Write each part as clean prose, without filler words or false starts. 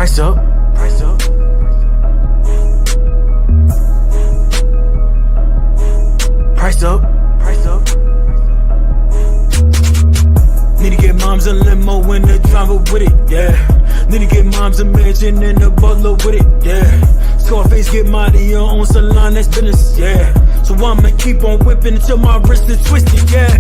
Price up. Price up. Price up. Price up. Need to get moms a limo and the driver with it, yeah. Need to get moms a mansion and the butler with it, yeah. Scarface get Mario on salon, that's business, yeah. So I'ma keep on whipping until my wrist is twisted, yeah.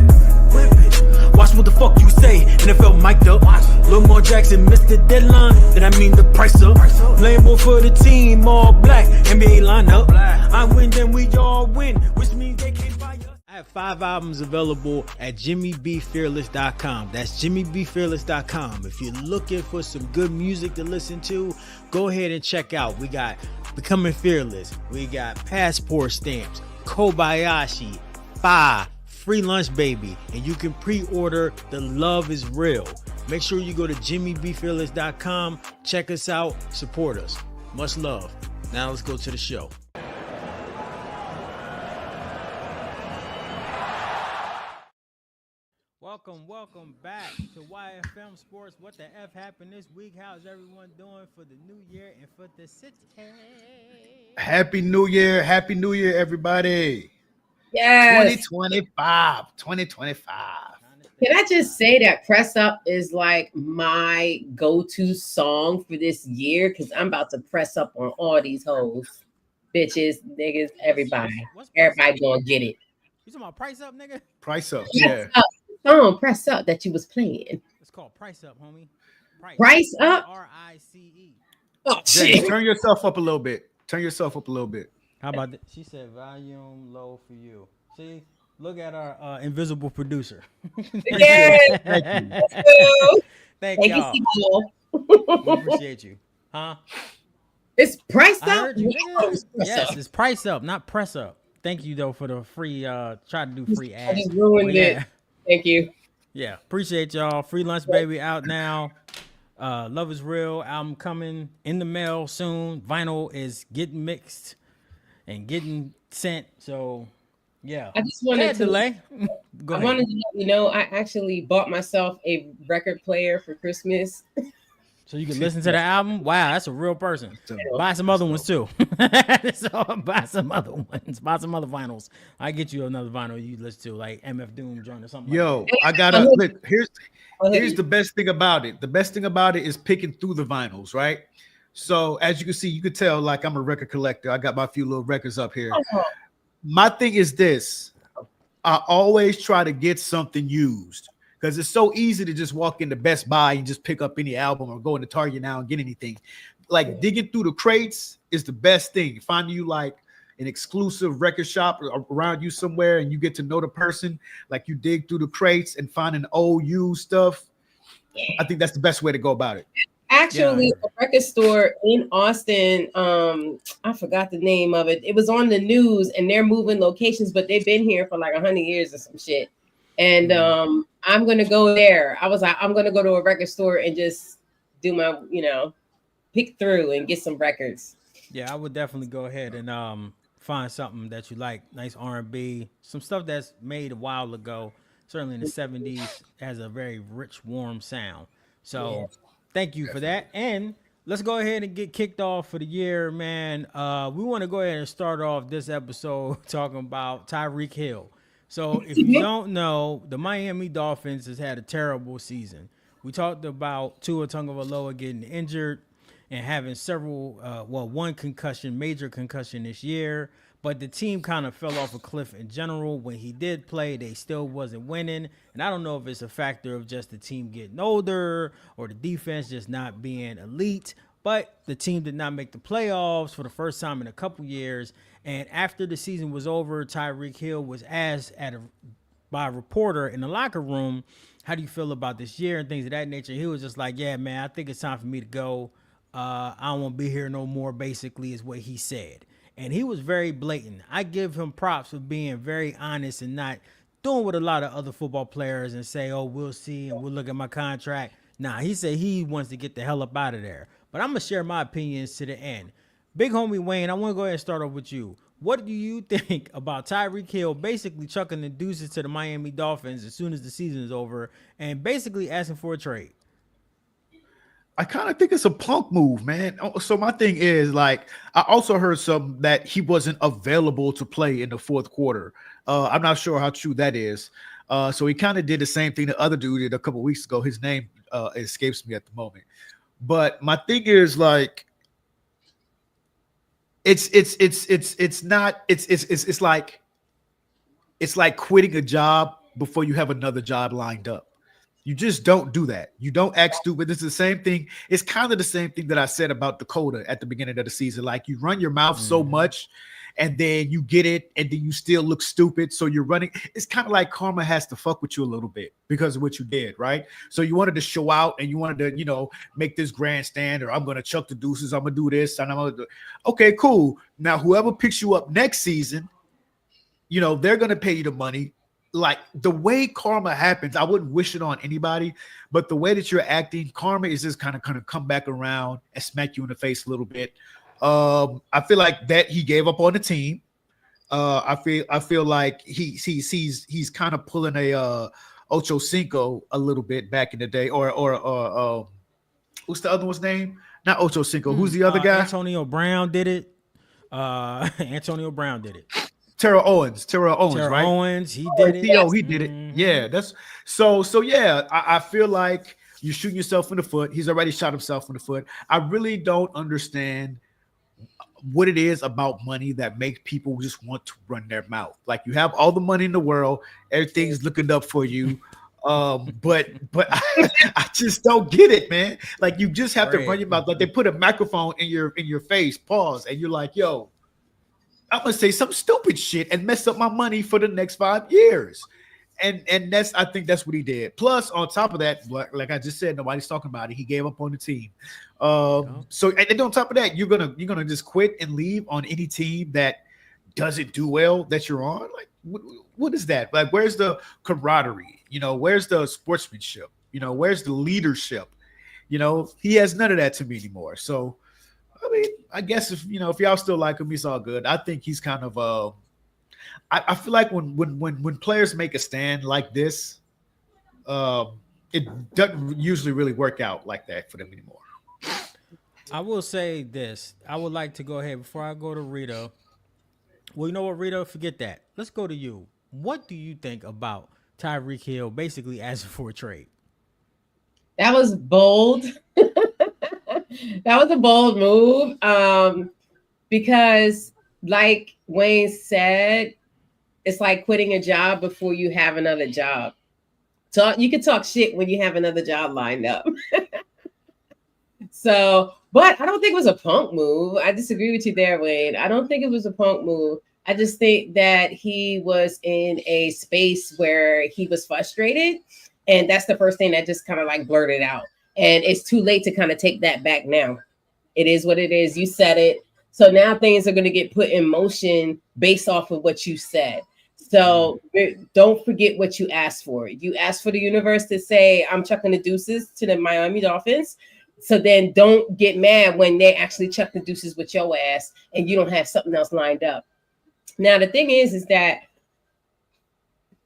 Whip it. Watch what the fuck you say, NFL mic'd up. Lamar Jackson missed the deadline, then I mean the price up. Playing ball for the team, all black, NBA lineup. I win, then we all win, which means they can't buy us. I have 5 albums available at jimmybfearless.com. That's jimmybfearless.com. If you're looking for some good music to listen to, go ahead and check out. We got Becoming Fearless. We got Passport Stamps, Kobayashi, Free Lunch Baby, and you can pre-order The Love Is Real. Make sure you go to jimmybfearless.com, check us out, support us. Much love. Now let's go to the show. Welcome back to YFM Sports. What the F happened this week? How's everyone doing for the new year and for the city? Happy New Year, everybody. Yes. 2025. Can I just say that Press Up is like my go-to song for this year? Because I'm about to press up on all these hoes, bitches, niggas, everybody. Everybody gonna get it. You talking about Price Up, nigga? Price Up, yeah. Press Up that you was playing. It's called Price Up, homie. Price Up? R-I-C-E. Oh, James, shit. turn yourself up a little bit. How about that? She said volume low for you. See? Look at our invisible producer. Yeah. Thank y'all. We appreciate you. Huh? It's Price Up? I heard you. Yes, it's Price Up, not Press Up. Thank you, though, for the free, try to do free ads. I just ruined it. Thank you. Yeah, appreciate y'all. Free Lunch Baby out now. Love Is Real album coming in the mail soon. Vinyl is getting mixed and getting sent. So, yeah. I just wanted to delay. Go ahead. wanted to let you know I actually bought myself a record player for Christmas. So you can listen to the album? Wow, that's a real person. Buy some other ones too. So buy some other ones. Buy some other vinyls. I get you another vinyl you listen to, like MF Doom joint or something. Yo, like that. I gotta look. Here's the best thing about it. The best thing about it is picking through the vinyls, right? So as you can see, you can tell like I'm a record collector. I got my few little records up here. My thing is this: I always try to get something used. Because it's so easy to just walk into Best Buy and just pick up any album or go into Target now and get anything. Like digging through the crates is the best thing. Finding you like an exclusive record shop around you somewhere and you get to know the person. Like you dig through the crates and finding old used stuff. I think that's the best way to go about it. Actually, a record store in Austin, I forgot the name of it. It was on the news and they're moving locations, but they've been here for like 100 years or some shit. And I'm going to go there. I was like, I'm going to go to a record store and just do my, pick through and get some records. Yeah, I would definitely go ahead and find something that you like. Nice R&B, some stuff that's made a while ago. Certainly in the 70s has a very rich, warm sound. So thank you for that. And let's go ahead and get kicked off for the year, man. We want to go ahead and start off this episode talking about Tyreek Hill. So if you don't know, the Miami Dolphins has had a terrible season. We talked about Tua Tagovailoa getting injured and having several, one concussion, major concussion this year. But the team kind of fell off a cliff in general. When he did play, they still wasn't winning. And I don't know if it's a factor of just the team getting older or the defense just not being elite. But the team did not make the playoffs for the first time in a couple years. And after the season was over, Tyreek Hill was asked by a reporter in the locker room, how do you feel about this year and things of that nature? He was just like, yeah, man, I think it's time for me to go. I don't want to be here no more, basically, is what he said. And he was very blatant. I give him props for being very honest and not doing what a lot of other football players and say, oh, we'll see and we'll look at my contract. Nah, he said he wants to get the hell up out of there. But I'm going to share my opinions to the end. Big homie Wayne, I want to go ahead and start off with you. What do you think about Tyreek Hill basically chucking the deuces to the Miami Dolphins as soon as the season is over and basically asking for a trade? I kind of think it's a punk move, man. So my thing is like I also heard some that he wasn't available to play in the fourth quarter. I'm not sure how true that is. So he kind of did the same thing the other dude did a couple weeks ago. His name escapes me at the moment. But my thing is like it's not it's like quitting a job before you have another job lined up. You just don't do that. You don't act stupid. It's the same thing. It's kind of the same thing that I said about Dakota at the beginning of the season. Like you run your mouth so much and then you get it and then you still look stupid. So you're running. It's kind of like karma has to fuck with you a little bit because of what you did, right? So you wanted to show out and you wanted to, make this grandstand or I'm going to chuck the deuces. I'm going to do this. And I'm going to do. Okay, cool. Now, whoever picks you up next season, they're going to pay you the money. Like the way karma happens, I wouldn't wish it on anybody, but the way that you're acting, karma is just kind of come back around and smack you in the face a little bit. I feel like that he gave up on the team. I feel like he's kind of pulling a Ocho Cinco a little bit back in the day, or what's the other one's name? Not Ocho Cinco. Who's the other guy? Antonio Brown did it. Antonio Brown did it. Terrell Owens, right? Owens, he did it. Theo, he did it. Yeah, that's so. Yeah, I feel like you're shooting yourself in the foot. He's already shot himself in the foot. I really don't understand what it is about money that makes people just want to run their mouth. Like you have all the money in the world, everything's looking up for you. But I just don't get it, man. Like you just have to run your mouth. Like they put a microphone in your face, pause, and you're like, yo. I'm gonna say some stupid shit and mess up my money for the next 5 years, and I think that's what he did. Plus, on top of that, like I just said, nobody's talking about it. He gave up on the team. So and on top of that, you're gonna just quit and leave on any team that doesn't do well that you're on. Like, what is that? Like, where's the camaraderie? Where's the sportsmanship? Where's the leadership? He has none of that to me anymore. So. I mean, I guess if y'all still like him, he's all good. I think he's kind of I feel like when players make a stand like this, it doesn't usually really work out like that for them anymore. I will say this. I would like to go ahead before I go to Rita. Well, you know what, Rita? Forget that. Let's go to you. What do you think about Tyreek Hill basically asking for a trade? That was bold. That was a bold move. Because like Wayne said, it's like quitting a job before you have another job. You can talk shit when you have another job lined up. So, but I don't think it was a punk move. I disagree with you there, Wayne. I don't think it was a punk move. I just think that he was in a space where he was frustrated. And that's the first thing that just kind of like blurted out. And it's too late to kind of take that back now. It is what it is. You said it. So now things are going to get put in motion based off of what you said. So don't forget what you asked for. You asked for the universe to say, I'm chucking the deuces to the Miami Dolphins. So then don't get mad when they actually chuck the deuces with your ass and you don't have something else lined up. Now, the thing is that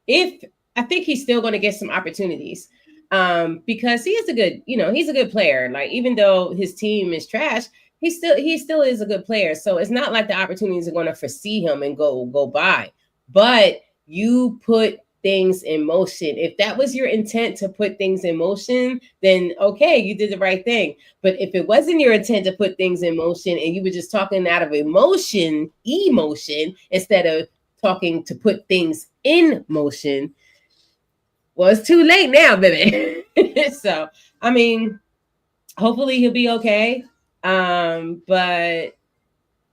I think he's still going to get some opportunities. Because he is he's a good player. Like, even though his team is trash, he still is a good player. So it's not like the opportunities are going to foresee him and go by. But you put things in motion. If that was your intent to put things in motion, then okay, you did the right thing. But if it wasn't your intent to put things in motion and you were just talking out of emotion, instead of talking to put things in motion, well, it's too late now, baby. So, I mean, hopefully he'll be okay. But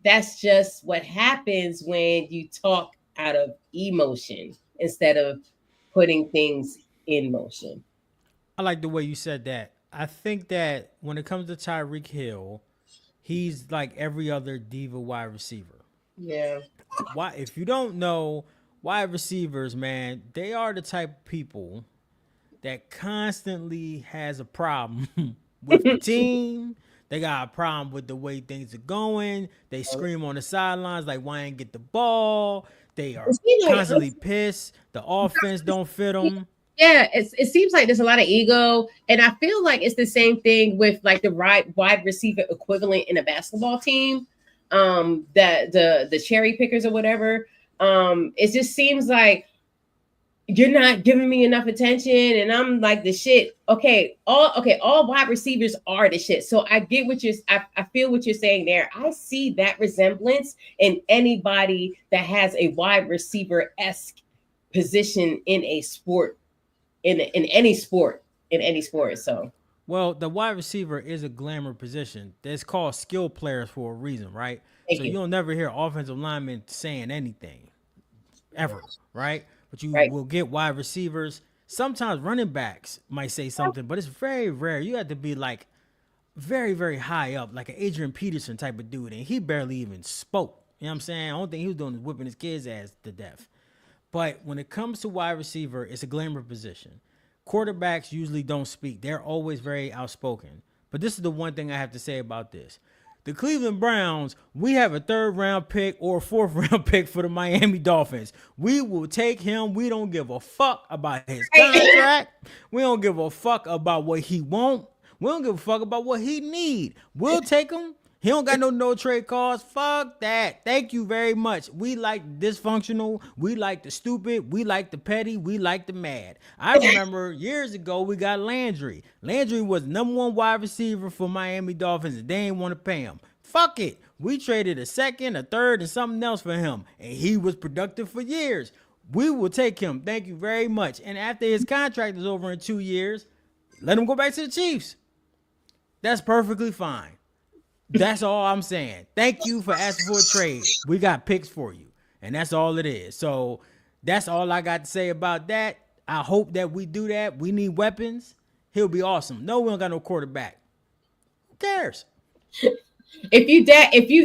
that's just what happens when you talk out of emotion instead of putting things in motion. I like the way you said that. I think that when it comes to Tyreek Hill, he's like every other diva wide receiver. Yeah. Why? If you don't know, wide receivers, man, they are the type of people that constantly has a problem with the team. They got a problem with the way things are going. They scream on the sidelines like, why ain't get the ball? They are constantly pissed. The offense don't fit them. Yeah, it seems like there's a lot of ego, and I feel like it's the same thing with like the wide receiver equivalent in a basketball team. That the cherry pickers or whatever. It just seems like you're not giving me enough attention, and I'm like the shit. All wide receivers are the shit. So I get what I feel what you're saying there. I see that resemblance in anybody that has a wide receiver esque position in a sport, in any sport, in any sport. So Well, the wide receiver is a glamour position. It's called skill players for a reason, right? So thank you you. don't never hear offensive linemen saying anything ever, right? But you Right. will get wide receivers. Sometimes running backs might say something, but it's very rare. You have to be like very, very high up, like an Adrian Peterson type of dude, and he barely even spoke. You know what I'm saying? The only thing he was doing is whipping his kids' ass to death. But when it comes to wide receiver, it's a glamour position. Quarterbacks usually don't speak. They're always very outspoken. But this is the one thing I have to say about this. The Cleveland Browns, we have a third round pick or a fourth round pick for the Miami Dolphins. We will take him. We don't give a fuck about his contract. We don't give a fuck about what he want. We don't give a fuck about what he need. We'll take him. He don't got no trade calls. Fuck that. Thank you very much. We like dysfunctional. We like the stupid. We like the petty. We like the mad. I remember years ago we got Landry. Landry was number one wide receiver for Miami Dolphins, and they didn't want to pay him. Fuck it. We traded a second, a third, and something else for him, and he was productive for years. We will take him. Thank you very much. And after his contract is over in 2 years, let him go back to the Chiefs. That's perfectly fine. That's all I'm saying. Thank you for asking for a trade. We got picks for you. And that's all it is. So that's all I got to say about that. I hope that we do that. We need weapons. He'll be awesome. No, we don't got no quarterback. Who cares? If you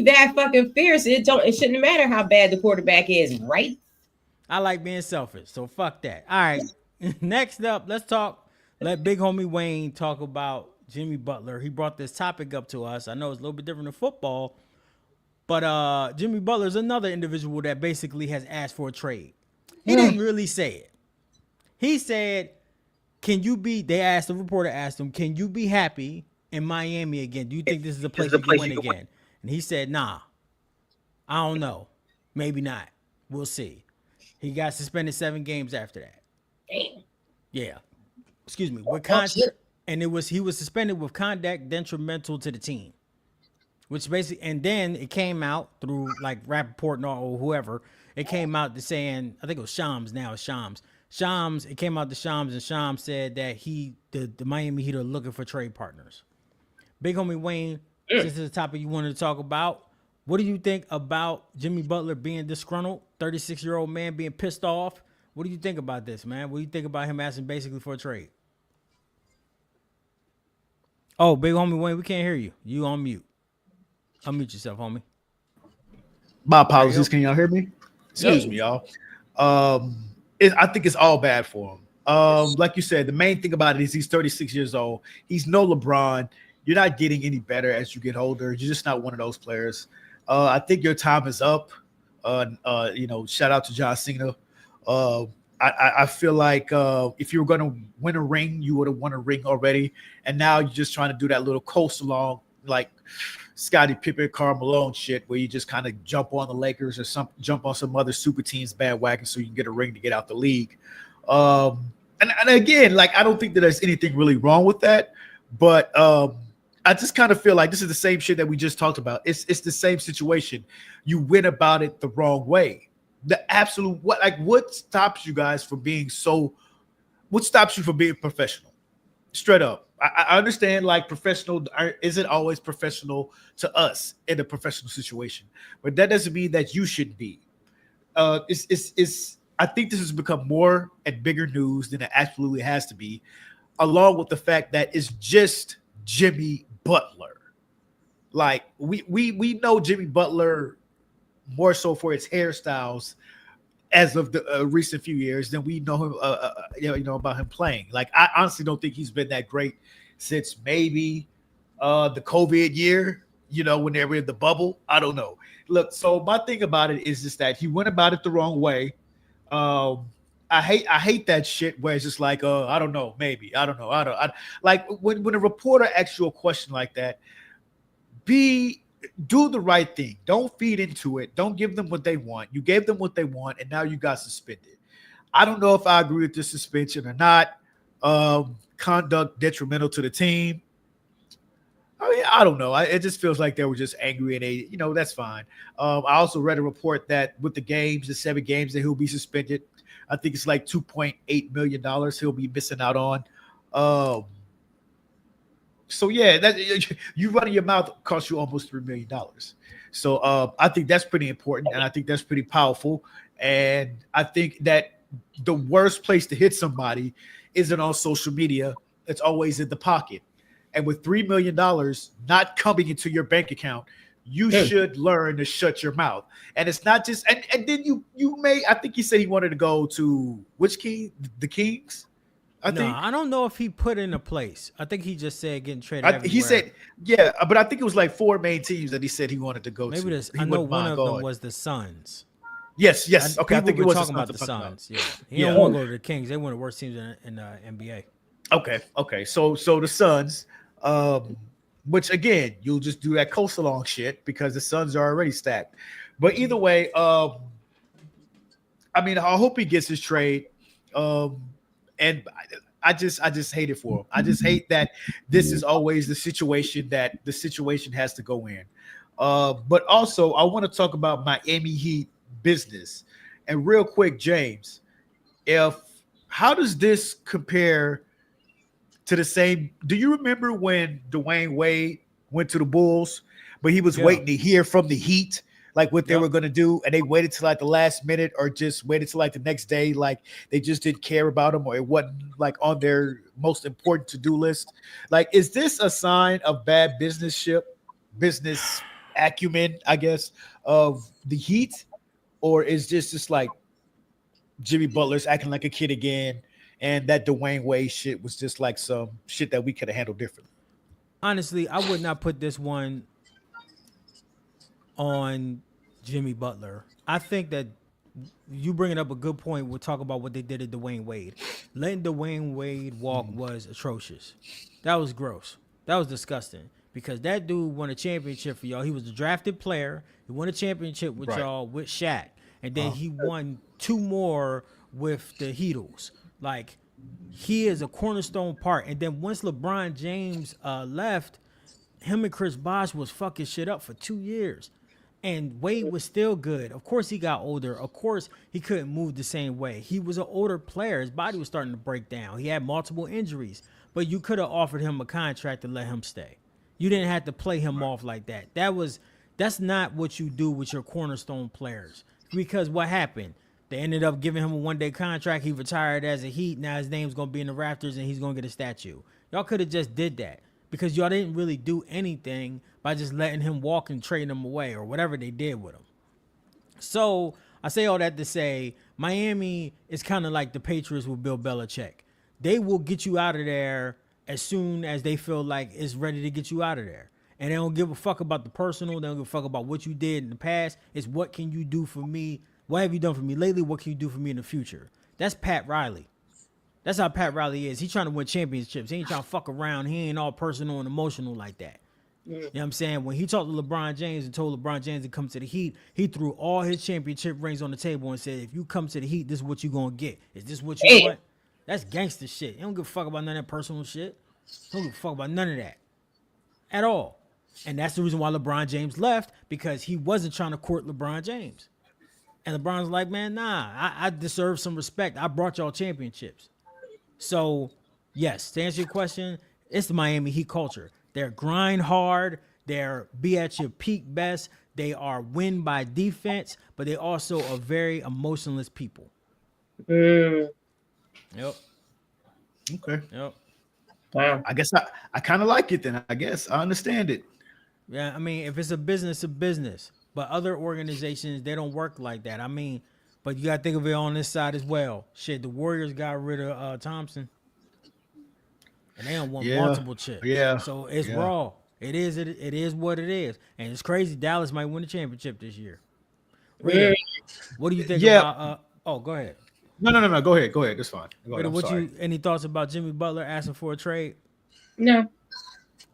that fucking fierce, it shouldn't matter how bad the quarterback is, right? I like being selfish. So fuck that. All right. Next up, let's talk. Let Big Homie Wayne talk about Jimmy Butler. He brought this topic up to us. I know it's a little bit different than football, but Jimmy Butler is another individual that basically has asked for a trade. He didn't really say it. He said, "Can you be?" They asked, the reporter asked him, "Can you be happy in Miami again? Do you think this is a place you can win again?" And he said, "Nah, I don't know. Maybe not. We'll see." He got suspended 7 games after that. Damn. Yeah, excuse me, with Oh, shit. and he was suspended with conduct detrimental to the team, which basically, and then it came out through like Rappaport or whoever. It came out to saying, I think it was Shams. Now it's Shams. Shams. It came out to Shams, and Shams said that the Miami Heat are looking for trade partners. Big Homie Wayne, since this is a topic you wanted to talk about, what do you think about Jimmy Butler being disgruntled, 36-year-old man being pissed off? What do you think about this, man? What do you think about him asking basically for a trade? Oh, Big Homie Wayne, we can't hear you. You on mute. Unmute yourself, homie. My There you apologies. go. Can y'all hear me? Excuse Yeah. me, y'all. I think it's all bad for him. Like you said, the main thing about it is he's 36 years old. He's no LeBron. You're not getting any better as you get older. You're just not one of those players. I think your time is up. Shout out to John Cena. I feel like if you were going to win a ring, you would have won a ring already. And now you're just trying to do that little coast along, like Scottie Pippen, Karl Malone shit, where you just kind of jump on the Lakers or jump on some other super teams bandwagon so you can get a ring to get out the league. And again, like I don't think that there's anything really wrong with that, but I just kind of feel like this is the same shit that we just talked about. It's the same situation. You went about it the wrong way. What stops you guys from being so? What stops you from being professional? Straight up. I understand like professional isn't always professional to us in a professional situation, but that doesn't mean that you should be. It's I think this has become more and bigger news than it absolutely has to be, along with the fact that it's just Jimmy Butler. Like we know Jimmy Butler more so for his hairstyles as of the recent few years than we know him, about him playing. Like I honestly don't think he's been that great since maybe the COVID year. When they were in the bubble. I don't know. Look, so my thing about it is just that he went about it the wrong way. I hate that shit where it's just like, I don't know, maybe I don't know, like when a reporter asks you a question like that, be do the right thing. Don't feed into it. Don't give them what they want. You gave them what they want, and now you got suspended. I don't know if I agree with this suspension or not. Conduct detrimental to the team. I mean, I don't know. It just feels like they were just angry, and that's fine. I also read a report that with the games, the 7 games that he'll be suspended, I think it's like $2.8 million he'll be missing out on. Um, so yeah, that you running your mouth costs you almost $3 million. So I think that's pretty important, and I think that's pretty powerful. And I think that the worst place to hit somebody isn't on social media. It's always in the pocket. And with $3 million not coming into your bank account, you should learn to shut your mouth. And it's not just and then you may I think he said he wanted to go to which king? The Kings? I think. I don't know if he put in a place. I think he just said getting traded everywhere. He said, yeah, but I think it was like 4 main teams that he said he wanted to go maybe to. this. He I know wouldn't one mind of them going. was the Suns. Yes. Okay, I think it was talking about the Suns. Yeah, he Yeah. don't want to go to the Kings. They one of the worst teams in the NBA. Okay. So the Suns, which again, you'll just do that coast along shit because the Suns are already stacked. But either way, I mean, I hope he gets his trade. And I just hate it for him. I just hate that this is always the situation that the situation has to go in. But also, I want to talk about Miami Heat business. And real quick, James, how does this compare to the same? Do you remember when Dwayne Wade went to the Bulls, but he was waiting to hear from the Heat, like what they were going to do, and they waited till like the last minute, or just waited till like the next day, like they just didn't care about him, or it wasn't like on their most important to-do list? Like, is this a sign of bad business acumen, I guess, of the Heat, or is this just like Jimmy Butler's acting like a kid again, and that Dwayne Wade shit was just like some shit that we could have handled differently? Honestly, I would not put this one on Jimmy Butler. I think that you bringing up a good point. We'll talk about what they did to Dwayne Wade. Letting Dwayne Wade walk was atrocious. That was gross. That was disgusting because that dude won a championship for y'all. He was a drafted player. He won a championship with y'all with Shaq, and then he won 2 more with the Heatles. Like, he is a cornerstone part. And then once LeBron James left, him and Chris Bosh was fucking shit up for 2 years. And Wade was still good. Of course, he got older. Of course, he couldn't move the same way. He was an older player. His body was starting to break down. He had multiple injuries. But you could have offered him a contract to let him stay. You didn't have to play him off like that. That's not what you do with your cornerstone players. Because what happened? They ended up giving him a 1-day contract. He retired as a Heat. Now his name's going to be in the rafters and he's going to get a statue. Y'all could have just did that because y'all didn't really do anything by just letting him walk and trading him away or whatever they did with him. So I say all that to say Miami is kind of like the Patriots with Bill Belichick. They will get you out of there as soon as they feel like it's ready to get you out of there. And they don't give a fuck about the personal. They don't give a fuck about what you did in the past. It's what can you do for me? What have you done for me lately? What can you do for me in the future? That's Pat Riley. That's how Pat Riley is. He's trying to win championships. He ain't trying to fuck around. He ain't all personal and emotional like that. You know what I'm saying? When he talked to LeBron James and told LeBron James to come to the Heat, he threw all his championship rings on the table and said, if you come to the Heat, this is what you going to get. Is this what you want? That's gangster shit. He don't give a fuck about none of that personal shit. He don't give a fuck about none of that at all. And that's the reason why LeBron James left, because he wasn't trying to court LeBron James. And LeBron's like, man, nah, I deserve some respect. I brought y'all championships. So, yes, to answer your question, it's the Miami Heat culture. They're grind hard. They're be at your peak best. They are win by defense, but they also are very emotionless people. Yep. Okay. Yep. Wow. I guess I kind of like it then. I guess I understand it. Yeah, I mean, if it's a business. But other organizations, they don't work like that. I mean, but you got to think of it on this side as well. Shit, the Warriors got rid of Thompson. And they don't want multiple chips. Yeah. So it's raw. It is what it is. And it's crazy. Dallas might win the championship this year. Rita, what do you think about go ahead. No. Go ahead. Go ahead. That's fine. Go ahead. Rita, I'm what sorry. you any thoughts about Jimmy Butler asking for a trade? No.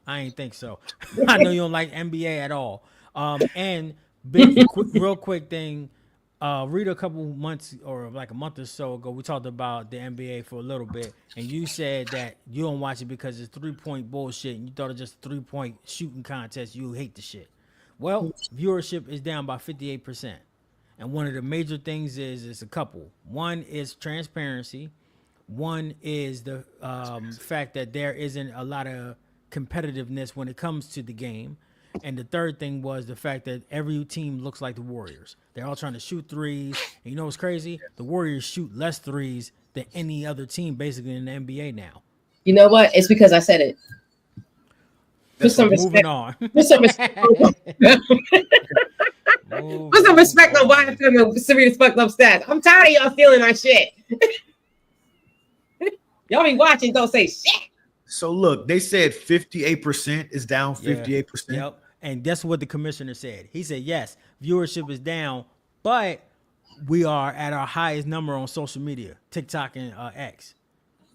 I ain't think so. I know you don't like NBA at all. And big, quick, real quick thing. Read a couple months or like a month or so ago, we talked about the NBA for a little bit, and you said that you don't watch it because it's 3 point bullshit, and you thought it just a 3 point shooting contest. You hate the shit. Well, viewership is down by 58%, and one of the major things is a couple. One is transparency. One is the fact that there isn't a lot of competitiveness when it comes to the game. And the third thing was the fact that every team looks like the Warriors. They're all trying to shoot threes. And you know what's crazy? The Warriors shoot less threes than any other team basically in the NBA now. You know what? It's because I said it. Put some Moving respect. on. Put some respect. Put some respect on why I'm feeling serious fucked up stats. I'm tired of y'all feeling our shit. Y'all be watching, don't say shit. So look, they said 58% is down. 58%. Yep. And that's what the commissioner said. He said, yes, viewership is down, but we are at our highest number on social media, TikTok and X.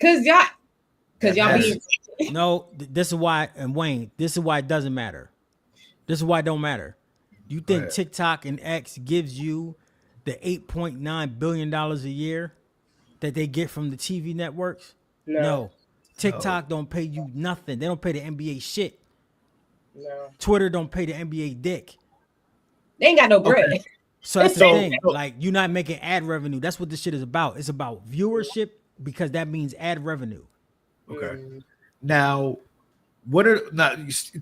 Cause y'all be No, this is why, and Wayne, this is why it doesn't matter. This is why it don't matter. You think TikTok and X gives you the $8.9 billion a year that they get from the TV networks? No. TikTok don't pay you nothing. They don't pay the NBA shit. No. Twitter don't pay the NBA dick. They ain't got no bread. Okay. So that's the thing. Like, you're not making ad revenue. That's what this shit is about. It's about viewership because that means ad revenue. Okay. Now,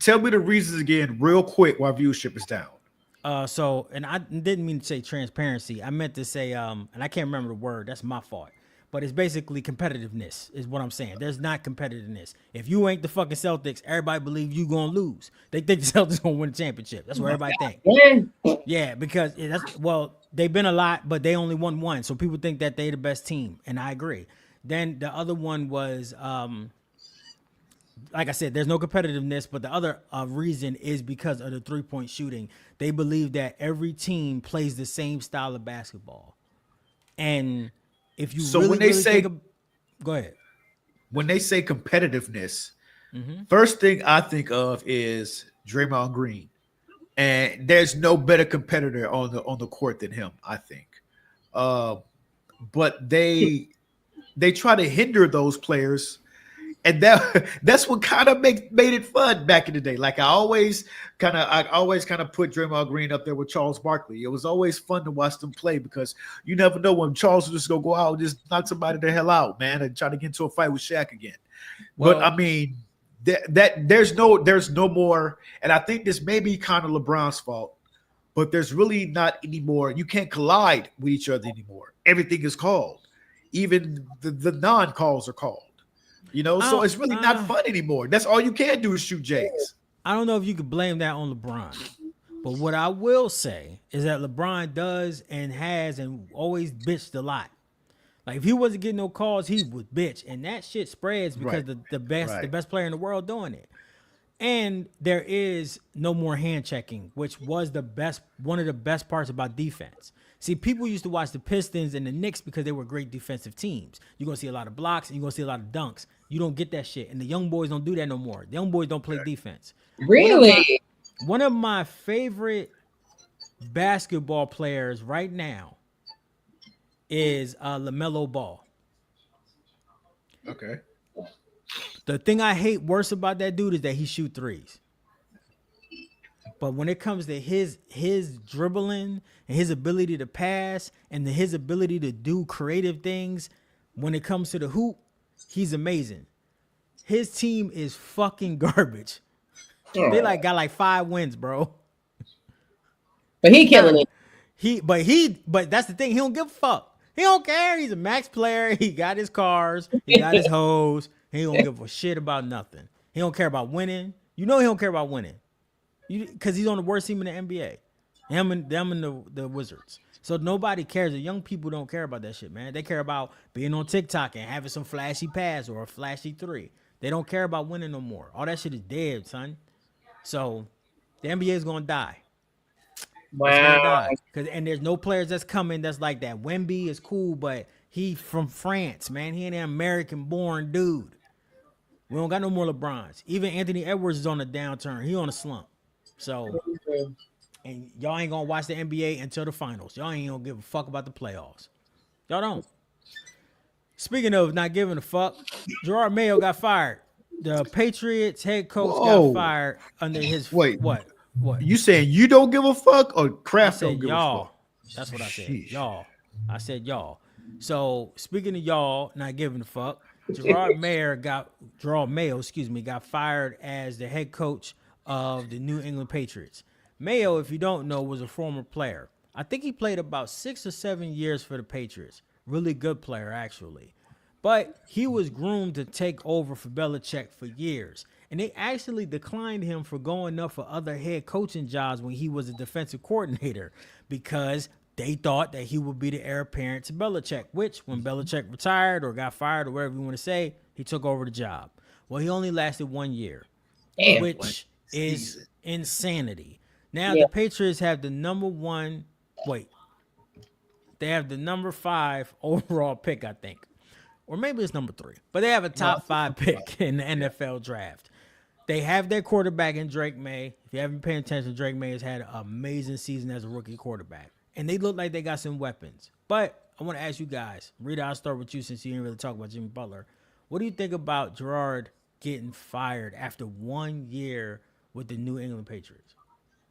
tell me the reasons again, real quick, why viewership is down. So, and I didn't mean to say transparency. I meant to say, and I can't remember the word. That's my fault. But it's basically competitiveness is what I'm saying. There's not competitiveness. If you ain't the fucking Celtics, everybody believe you gonna lose. They think the Celtics gonna win the championship. That's what everybody think. Yeah, because they've been a lot, but they only won one. So people think that they the best team, and I agree. Then the other one was, like I said, there's no competitiveness, but the other reason is because of the 3-point shooting. They believe that every team plays the same style of basketball, and if you when they say, go ahead. When they say competitiveness, first thing I think of is Draymond Green, and there's no better competitor on the court than him, I think. But they try to hinder those players, and that's what kind of made it fun back in the day. Like I always kind of put Draymond Green up there with Charles Barkley. It was always fun to watch them play because you never know when Charles was just gonna go out and just knock somebody the hell out, man, and try to get into a fight with Shaq again. But I mean, that there's no more, and I think this may be kind of LeBron's fault, but there's really not anymore. You can't collide with each other anymore. Everything is called. Even the non-calls are called. So it's really not fun anymore. That's all you can do is shoot Jays. I don't know if you could blame that on LeBron, but what I will say is that LeBron does and has and always bitched a lot. Like if he wasn't getting no calls, he would bitch, and that shit spreads because the best player in the world doing it. And there is no more hand checking, which was one of the best parts about defense. See, people used to watch the Pistons and the Knicks because they were great defensive teams. You're going to see a lot of blocks and you're going to see a lot of dunks. You don't get that shit. And the young boys don't do that no more. The young boys don't play defense. Really? One of my favorite basketball players right now is LaMelo Ball. Okay. The thing I hate worse about that dude is that he shoot threes. But when it comes to his dribbling and his ability to pass and his ability to do creative things, when it comes to the hoop, he's amazing. His team is fucking garbage. They got like 5 wins, bro. But he killing it. But that's the thing. He don't give a fuck. He don't care. He's a max player. He got his cars. He got his hoes. He don't give a shit about nothing. He don't care about winning. You know he don't care about winning. Because he's on the worst team in the NBA. Them and the Wizards. So nobody cares. The young people don't care about that shit, man. They care about being on TikTok and having some flashy pass or a flashy 3. They don't care about winning no more. All that shit is dead, son. So the NBA is going to die. Wow. And there's no players that's coming that's like that. Wemby is cool, but He from France, man. He ain't an American-born dude. We don't got no more LeBrons. Even Anthony Edwards is on a downturn. He on a slump. So, and y'all ain't gonna watch the NBA until the finals. Y'all ain't gonna give a fuck about the playoffs. Y'all don't. Speaking of not giving a fuck, Gerard Mayo got fired. The Patriots head coach got Whoa. fired under his Wait. what? What? You saying you don't give a fuck or I Kraft said don't give a y'all. fuck? That's what I said. Sheesh. Y'all. I said y'all. So speaking of y'all not giving a fuck, Gerard Mayo, got fired as the head coach of the New England Patriots. Mayo, if you don't know, was a former player. I think he played about 6 or 7 years for the Patriots. Really good player, actually. But he was groomed to take over for Belichick for years. And they actually declined him for going up for other head coaching jobs when he was a defensive coordinator because they thought that he would be the heir apparent to Belichick, which when Belichick retired or got fired or whatever you want to say, he took over the job. Well, he only lasted 1 year, Damn. which is insanity. Now Yeah. the Patriots have the they have the number 5 overall pick, I think. Or maybe it's number 3. But they have a top 5 pick in the NFL draft. They have their quarterback in Drake May. If you haven't been paying attention, Drake May has had an amazing season as a rookie quarterback. And they look like they got some weapons. But I want to ask you guys, Rita, I'll start with you since you didn't really talk about Jimmy Butler. What do you think about Gerard getting fired after 1 year with the New England Patriots?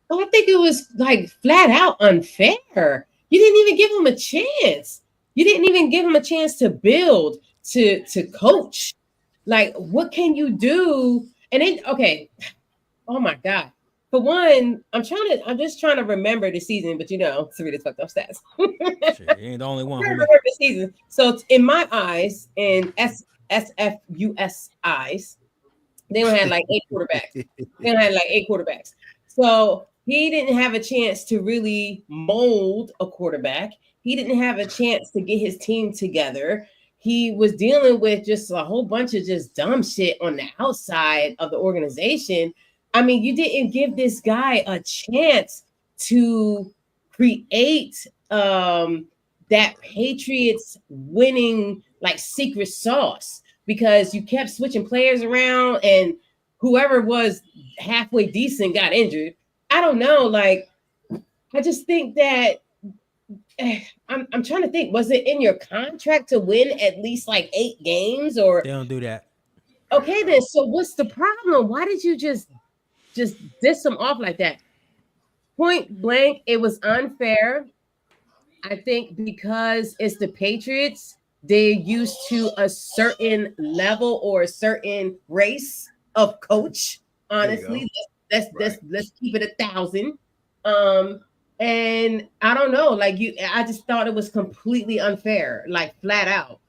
Oh, I think it was like flat out unfair. You didn't even give him a chance. You didn't even give him a chance to build, to coach. Like, what can you do? And then, okay, oh my God. For one, I'm just trying to remember the season, but Sarita's fucked up stats. Shit, you ain't the only one. I remember the season. So in my eyes, in SFUS eyes, they don't have like 8 quarterbacks. So he didn't have a chance to really mold a quarterback. He didn't have a chance to get his team together. He was dealing with just a whole bunch of just dumb shit on the outside of the organization. I mean, you didn't give this guy a chance to create that Patriots winning like secret sauce because you kept switching players around and whoever was halfway decent got injured. I don't know. Like, I just think that I'm trying to think. Was it in your contract to win at least like 8 games or they don't do that? Okay, then. So what's the problem? Why did you just diss them off like that? Point blank, it was unfair. I think because it's the Patriots, they're used to a certain level or a certain race of coach. Honestly, let's keep it 1,000. And I don't know, like I just thought it was completely unfair, like flat out.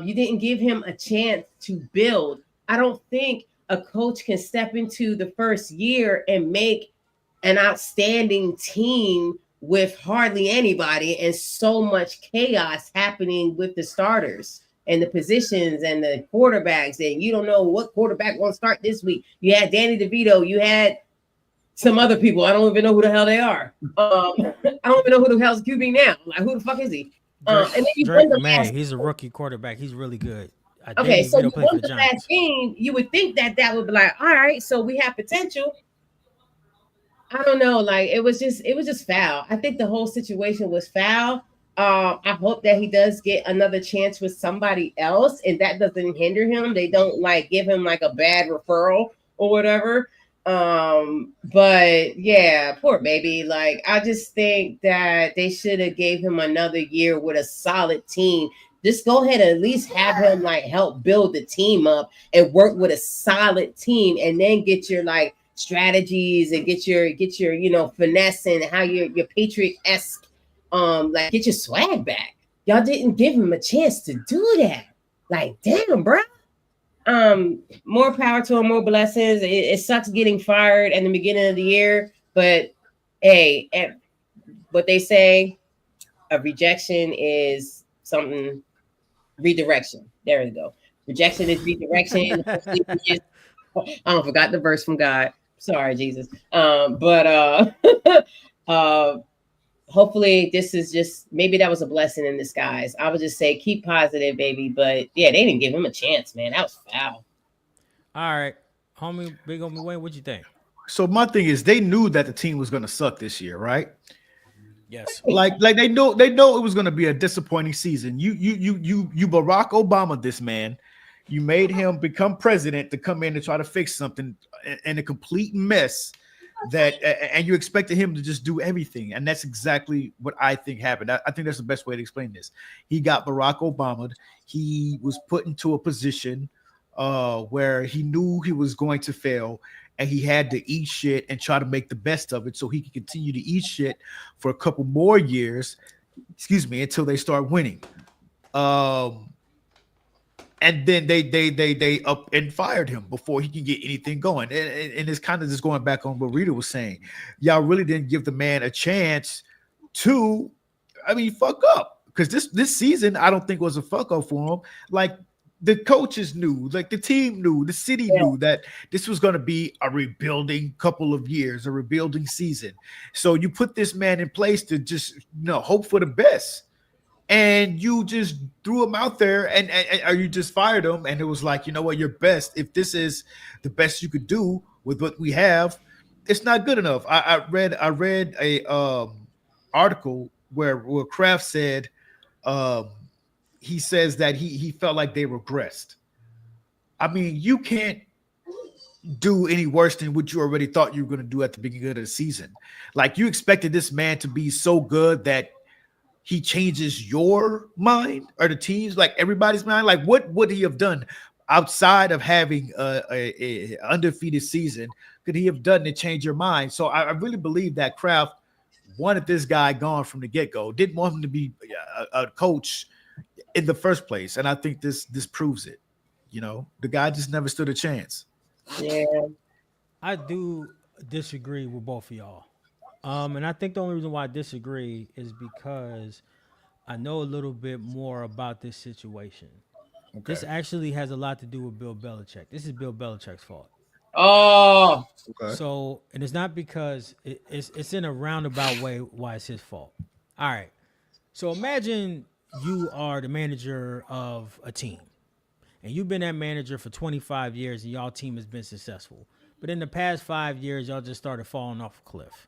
You didn't give him a chance to build. I don't think a coach can step into the first year and make an outstanding team with hardly anybody and so much chaos happening with the starters and the positions and the quarterbacks. And you don't know what quarterback won't start this week. You had Danny DeVito. You had some other people. I don't even know who the hell they are. I don't even know who the hell's QB now. Like, who the fuck is he? And then you Drake won the May, last he's a rookie quarterback. He's really good. Okay, so you won the last game. You would think that would be like, all right, so we have potential. I don't know. Like it was just foul. I think the whole situation was foul. I hope that he does get another chance with somebody else, and that doesn't hinder him. They don't like give him like a bad referral or whatever. But yeah, poor baby. Like I just think that they should have gave him another year with a solid team. Just go ahead and at least have him like help build the team up and work with a solid team, and then get your like strategies and get your finesse and how your Patriot-esque like get your swag back. Y'all didn't give him a chance to do that. Like, damn, bro. More power to him, more blessings. It sucks getting fired at the beginning of the year, but hey, what they say, a rejection is something. Redirection. There you go. Rejection is redirection. I forgot the verse from God. Sorry, Jesus. hopefully this is just maybe that was a blessing in disguise. I would just say keep positive, baby. But yeah, they didn't give him a chance, man. That was foul. All right, homie, big homie Wayne, what you think? So my thing is, they knew that the team was going to suck this year, right? Yes. Like they know it was going to be a disappointing season. You Barack Obama this man. You made him become president to come in and try to fix something in a complete mess and you expected him to just do everything, and that's exactly what I think happened. I think that's the best way to explain this. He got Barack Obama. He was put into a position where he knew he was going to fail, and he had to eat shit and try to make the best of it so he could continue to eat shit for a couple more years, excuse me, until they start winning. Um, and then they up and fired him before he could get anything going. And it's kind of just going back on what Rita was saying. Y'all really didn't give the man a chance to, I mean, fuck up, because this season I don't think was a fuck up for him. Like the coaches knew, like the team knew, the city Yeah. knew that this was going to be a rebuilding couple of years, a rebuilding season. So you put this man in place to just hope for the best, and you just threw him out there, and or you just fired him, and it was like, you know what, you're best. If this is the best you could do with what we have, it's not good enough. I read a article where Kraft said, um he says that he felt like they regressed. I mean, you can't do any worse than what you already thought you were going to do at the beginning of the season. Like, you expected this man to be so good that he changes your mind or the team's, like everybody's mind. Like, what would he have done outside of having a undefeated season? Could he have done to change your mind? So I really believe that Kraft wanted this guy gone from the get-go, didn't want him to be a coach in the first place. And I think this proves it. The guy just never stood a chance. Yeah. I do disagree with both of y'all. And I think the only reason why I disagree is because I know a little bit more about this situation. This Okay. actually has a lot to do with Bill Belichick. This is Bill Belichick's fault. Oh, Okay. So, and it's not because it's in a roundabout way why it's his fault. All right. So imagine you are the manager of a team, and you've been that manager for 25 years, and y'all team has been successful. But in the past 5 years, y'all just started falling off a cliff.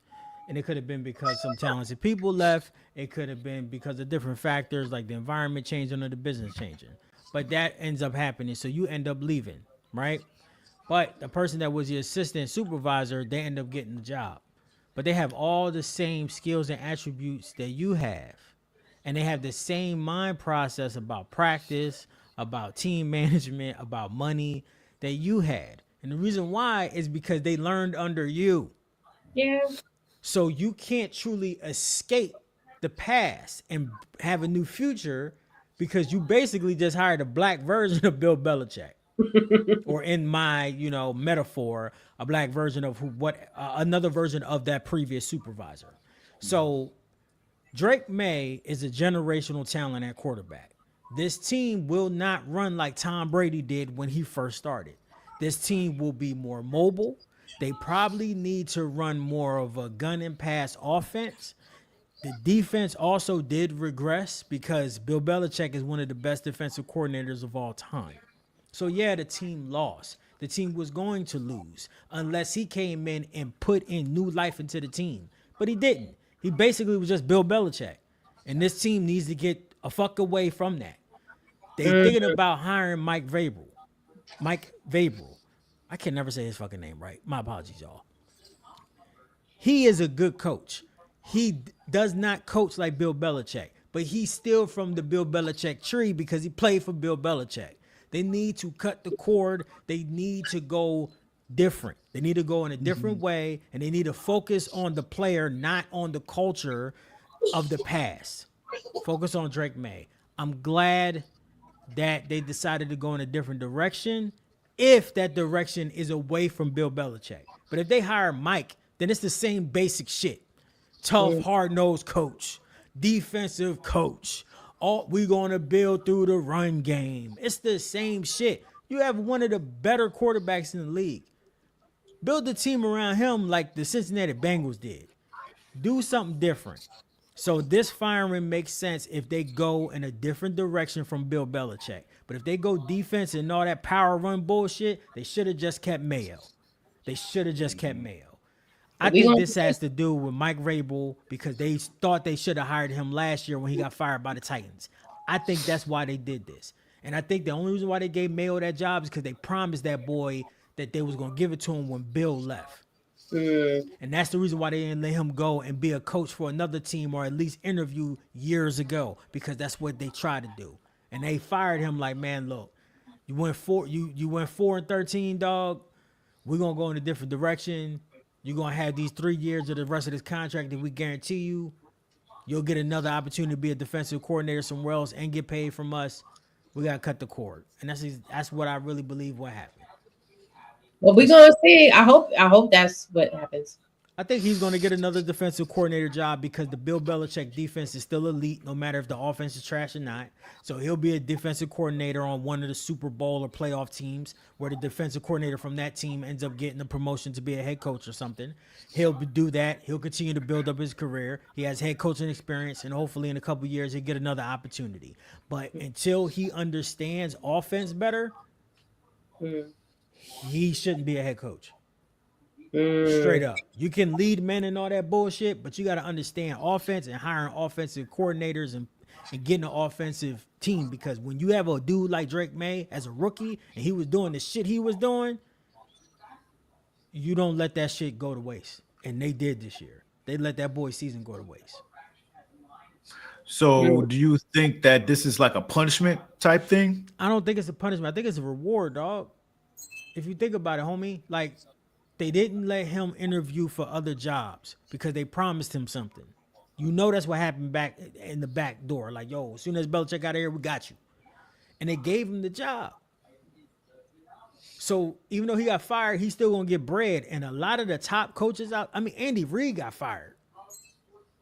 And it could have been because some talented people left. It could have been because of different factors like the environment changing or the business changing. But that ends up happening. So you end up leaving, right? But the person that was your assistant supervisor, they end up getting the job. But they have all the same skills and attributes that you have. And they have the same mind process about practice, about team management, about money that you had. And the reason why is because they learned under you. yeah. So you can't truly escape the past and have a new future because you basically just hired a black version of Bill Belichick. Or in my, metaphor, a black version of another version of that previous supervisor. So Drake May is a generational talent at quarterback. This team will not run like Tom Brady did when he first started. This team will be more mobile. They probably need to run more of a gun and pass offense. The defense also did regress because Bill Belichick is one of the best defensive coordinators of all time. So yeah, the team lost. The team was going to lose unless he came in and put in new life into the team. But he didn't. He basically was just Bill Belichick. And this team needs to get a fuck away from that. They thinking Mhm. about hiring Mike Vrabel. Mike Vrabel. I can never say his fucking name right. My apologies, y'all. He is a good coach. He does not coach like Bill Belichick, but he's still from the Bill Belichick tree because he played for Bill Belichick. They need to cut the cord. They need to go different. They need to go in a different way, and they need to focus on the player, not on the culture of the past. Focus on Drake May. I'm glad that they decided to go in a different direction if that direction is away from Bill Belichick. But if they hire Mike, then it's the same basic shit. Tough, hard-nosed coach, defensive coach. All we gonna build through the run game. It's the same shit. You have one of the better quarterbacks in the league. Build the team around him like the Cincinnati Bengals did. Do something different. So this firing makes sense if they go in a different direction from Bill Belichick. But if they go defense and all that power run bullshit, they should have just kept Mayo. They should have just kept Mayo. I We think gonna this has to do with Mike Vrabel because they thought they should have hired him last year when he got fired by the Titans. I think that's why they did this. And I think the only reason why they gave Mayo that job is because they promised that boy that they was going to give it to him when Bill left. And that's the reason why they didn't let him go and be a coach for another team or at least interview years ago, because that's what they tried to do. And they fired him like, man, look, you went 4-13, dog. We're gonna go in a different direction. You're gonna have these 3 years of the rest of this contract that we guarantee you. You'll get another opportunity to be a defensive coordinator somewhere else and get paid from us. We gotta cut the cord. And that's what I really believe what happened. Well, we're gonna see. I hope that's what happens. I think he's going to get another defensive coordinator job because the Bill Belichick defense is still elite, no matter if the offense is trash or not. So he'll be a defensive coordinator on one of the Super Bowl or playoff teams where the defensive coordinator from that team ends up getting a promotion to be a head coach or something. He'll do that. He'll continue to build up his career. He has head coaching experience, and hopefully in a couple of years he'll get another opportunity. But until he understands offense better, he shouldn't be a head coach. Straight up. You can lead men and all that bullshit, but you got to understand offense and hiring offensive coordinators and getting an offensive team, because when you have a dude like Drake May as a rookie and he was doing the shit he was doing, you don't let that shit go to waste. And they did this year. They let that boy's season go to waste. So do you think that this is like a punishment type thing? I don't think it's a punishment. I think it's a reward, dog. If you think about it, homie, like, they didn't let him interview for other jobs because they promised him something. You know that's what happened back in the back door. Like, yo, as soon as Belichick got here, we got you. And they gave him the job. So even though he got fired, he's still going to get bread. And a lot of the top coaches out, I mean, Andy Reid got fired.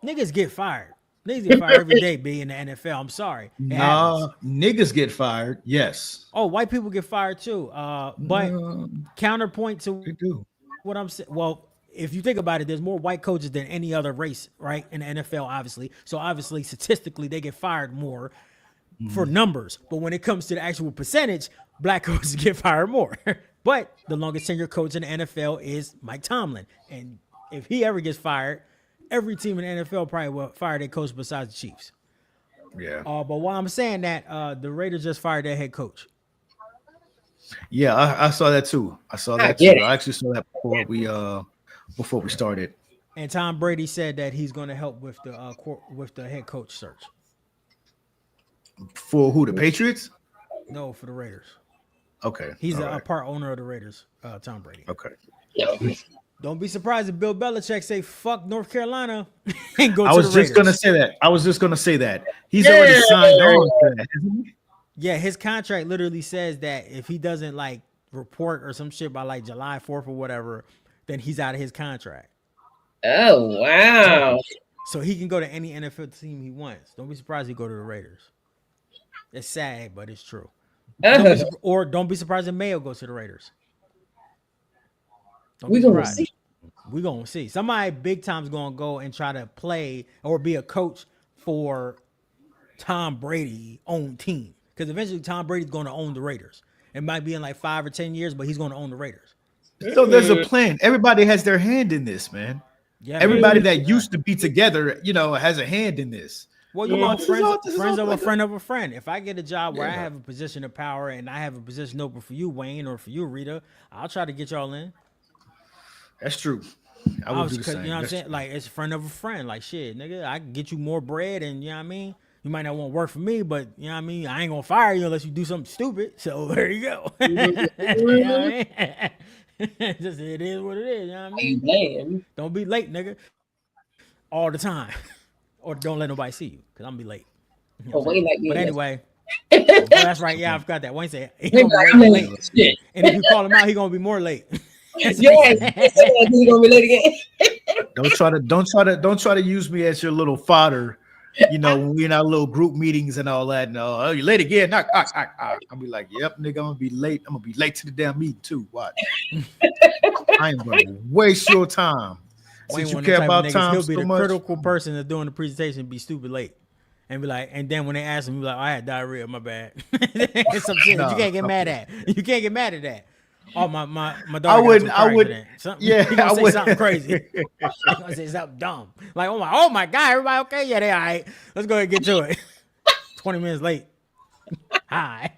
Niggas get fired. Niggas get fired every day, be in the NFL. I'm sorry. Nah, niggas get fired. Yes. Oh, white people get fired too. But counterpoint to They do. what I'm saying, well, if you think about it, there's more white coaches than any other race, right? In the NFL, obviously. So obviously, statistically, they get fired more for numbers. But when it comes to the actual percentage, black coaches get fired more. But the longest tenured coach in the NFL is Mike Tomlin. And if he ever gets fired, every team in the NFL probably will fire their coach besides the Chiefs. Yeah. But while I'm saying that, the Raiders just fired their head coach. Yeah, I saw that too. I saw that too. I actually saw that before we started. And Tom Brady said that he's going to help with the head coach search. For who? The Patriots? No, for the Raiders. Okay. He's a part owner of the Raiders, Tom Brady. Okay. Don't be surprised if Bill Belichick say fuck North Carolina and go to the Raiders. I was just gonna say that. He's already signed on to that, isn't he? Yeah, his contract literally says that if he doesn't like report or some shit by like July 4th or whatever, then he's out of his contract. Oh, wow. So he can go to any NFL team he wants. Don't be surprised he go to the Raiders. It's sad, but it's true. Don't be surprised if Mayo goes to the Raiders. We're gonna see. We're gonna see. Somebody big time's gonna go and try to play or be a coach for Tom Brady own team. Because eventually Tom Brady's gonna own the Raiders. It might be in like 5 or 10 years, but he's gonna own the Raiders. So there's a plan. Everybody has their hand in this, man. Yeah, everybody that used to be together, has a hand in this. Well, friends of a friend of a friend. If I get a job where I have a position of power and I have a position open for you, Wayne, or for you, Rita, I'll try to get y'all in. That's true. I would do the same. You know what I'm saying? Like, it's a friend of a friend. Like, shit, nigga, I can get you more bread, and you know what I mean? You might not want to work for me, but you know what I mean? I ain't gonna fire you unless you do something stupid. So there you go. You know what I mean? Just, it is what it is, you know what I mean? Don't be late, nigga. All the time. Or don't let nobody see you, because I'm gonna be late. You know but anyway, that's right. Yeah, I forgot that. Wayne said he's gonna be late. And if you call him out, he's gonna be more late. He's gonna be late again. Don't try to use me as your little fodder. When we're in our little group meetings and all that. No, oh, you're late again. I'll be like, yep, nigga, I'm gonna be late. I'm gonna be late to the damn meeting too. Watch. I ain't gonna waste your time. Wayne Since you one of care the type of about niggas, time he'll be so the much, critical person that's doing the presentation and be stupid late. And be like, and then when they ask him, be like, oh, I had diarrhea, my bad. Some shit that you no, can't get mad at. You can't get mad at that. Oh, my I daughter got into wouldn't. a I car would. accident. Something Yeah, he gonna I say would. something crazy. He gonna say something dumb. Like, oh my God, everybody okay? Yeah, they all right. Let's go ahead and get to it. 20 minutes late. Hi.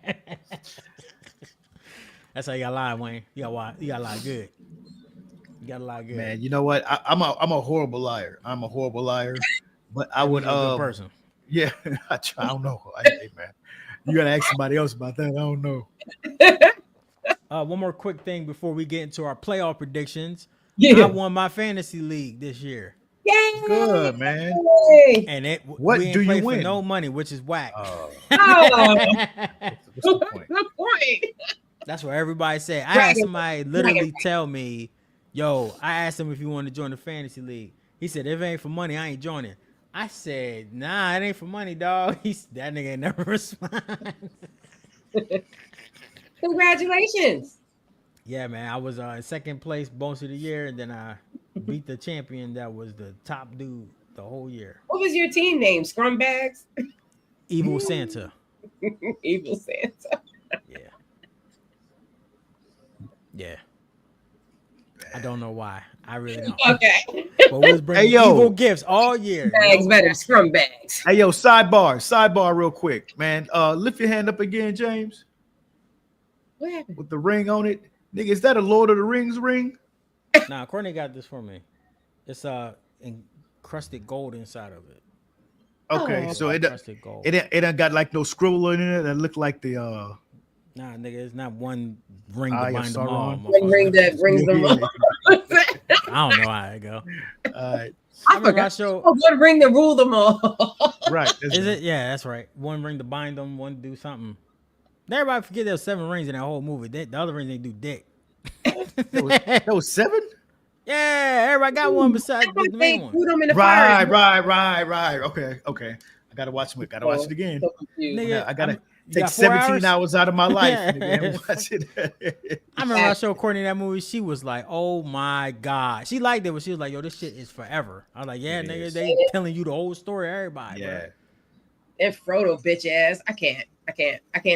That's how you got to lie, Wayne. You got to lie good. You got to lie good. Man, you know what? I'm a horrible liar. I'm a horrible liar. But I That would means you're a good person. yeah, I don't know. Hey man, you gotta ask somebody else about that. I don't know. One more quick thing before we get into our playoff predictions. Yeah. I won my fantasy league this year. Yay! Good, man. And What we do ain't you play for win? no money, which is whack. Oh, What's the point? good point. That's what everybody said. I had Dragon- somebody literally tell me, yo, I asked him if he wanted to join the fantasy league. He said, if it ain't for money, I ain't joining. I said, nah, it ain't for money, dog. That nigga ain't never respond. Congratulations. Yeah, man. I was in second place most of the year, and then I beat the champion that was the top dude the whole year. What was your team name? Scrumbags? Evil Santa. Evil Santa. Yeah. Yeah. I don't know why. I really don't. Okay. But we was bringing evil gifts all year. Bags better, scrumbags. Hey yo, sidebar, real quick, man. Lift your hand up again, James. What happened? With the ring on it, nigga. Is that a Lord of the Rings ring? Nah, Courtney got this for me. It's encrusted gold inside of it. Okay, so it encrusted gold. it ain't got like no scribble in it that look like the Nah, nigga, it's not one ring to yeah, bind them all. One ring that brings them all. I don't know how it go. I forgot. One ring to rule them all. Right. Is it? Yeah, that's right. One ring to bind them, one to do something. Everybody forget there was 7 rings in that whole movie. The other rings they do dick. That was 7? Yeah, everybody got one besides the main one. Right. Okay. I gotta watch it. Gotta watch it again. Nigga, I gotta take 17 hours out of my life. Nigga, and watch it. I remember I showed Courtney that movie. She was like, "Oh my god," she liked it, but she was like, "Yo, this shit is forever." I was like, "Yeah, nigga, they telling you the whole story, everybody." Yeah. Bro. And Frodo, bitch ass. I can't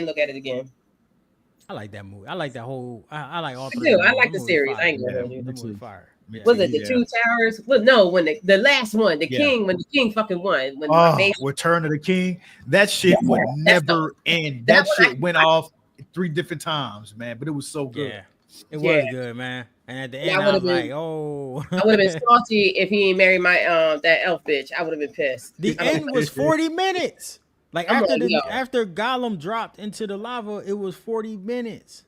look at it again. I like that movie. I like that whole. I like all I three. do. I like the series. Fire. I ain't gonna The movie fire. Yeah. Was it the Two Towers? Well, no, when the last one, the king, when the king fucking won. When Return of the King. That shit would never end. That shit went off 3 different times, man. But it was so good. Yeah, it was good, man. And at the end, I was like, oh. I would have been salty if he ain't married my that elf bitch. I would have been pissed. The end was 40 minutes. Like after Gollum dropped into the lava, it was 40 minutes.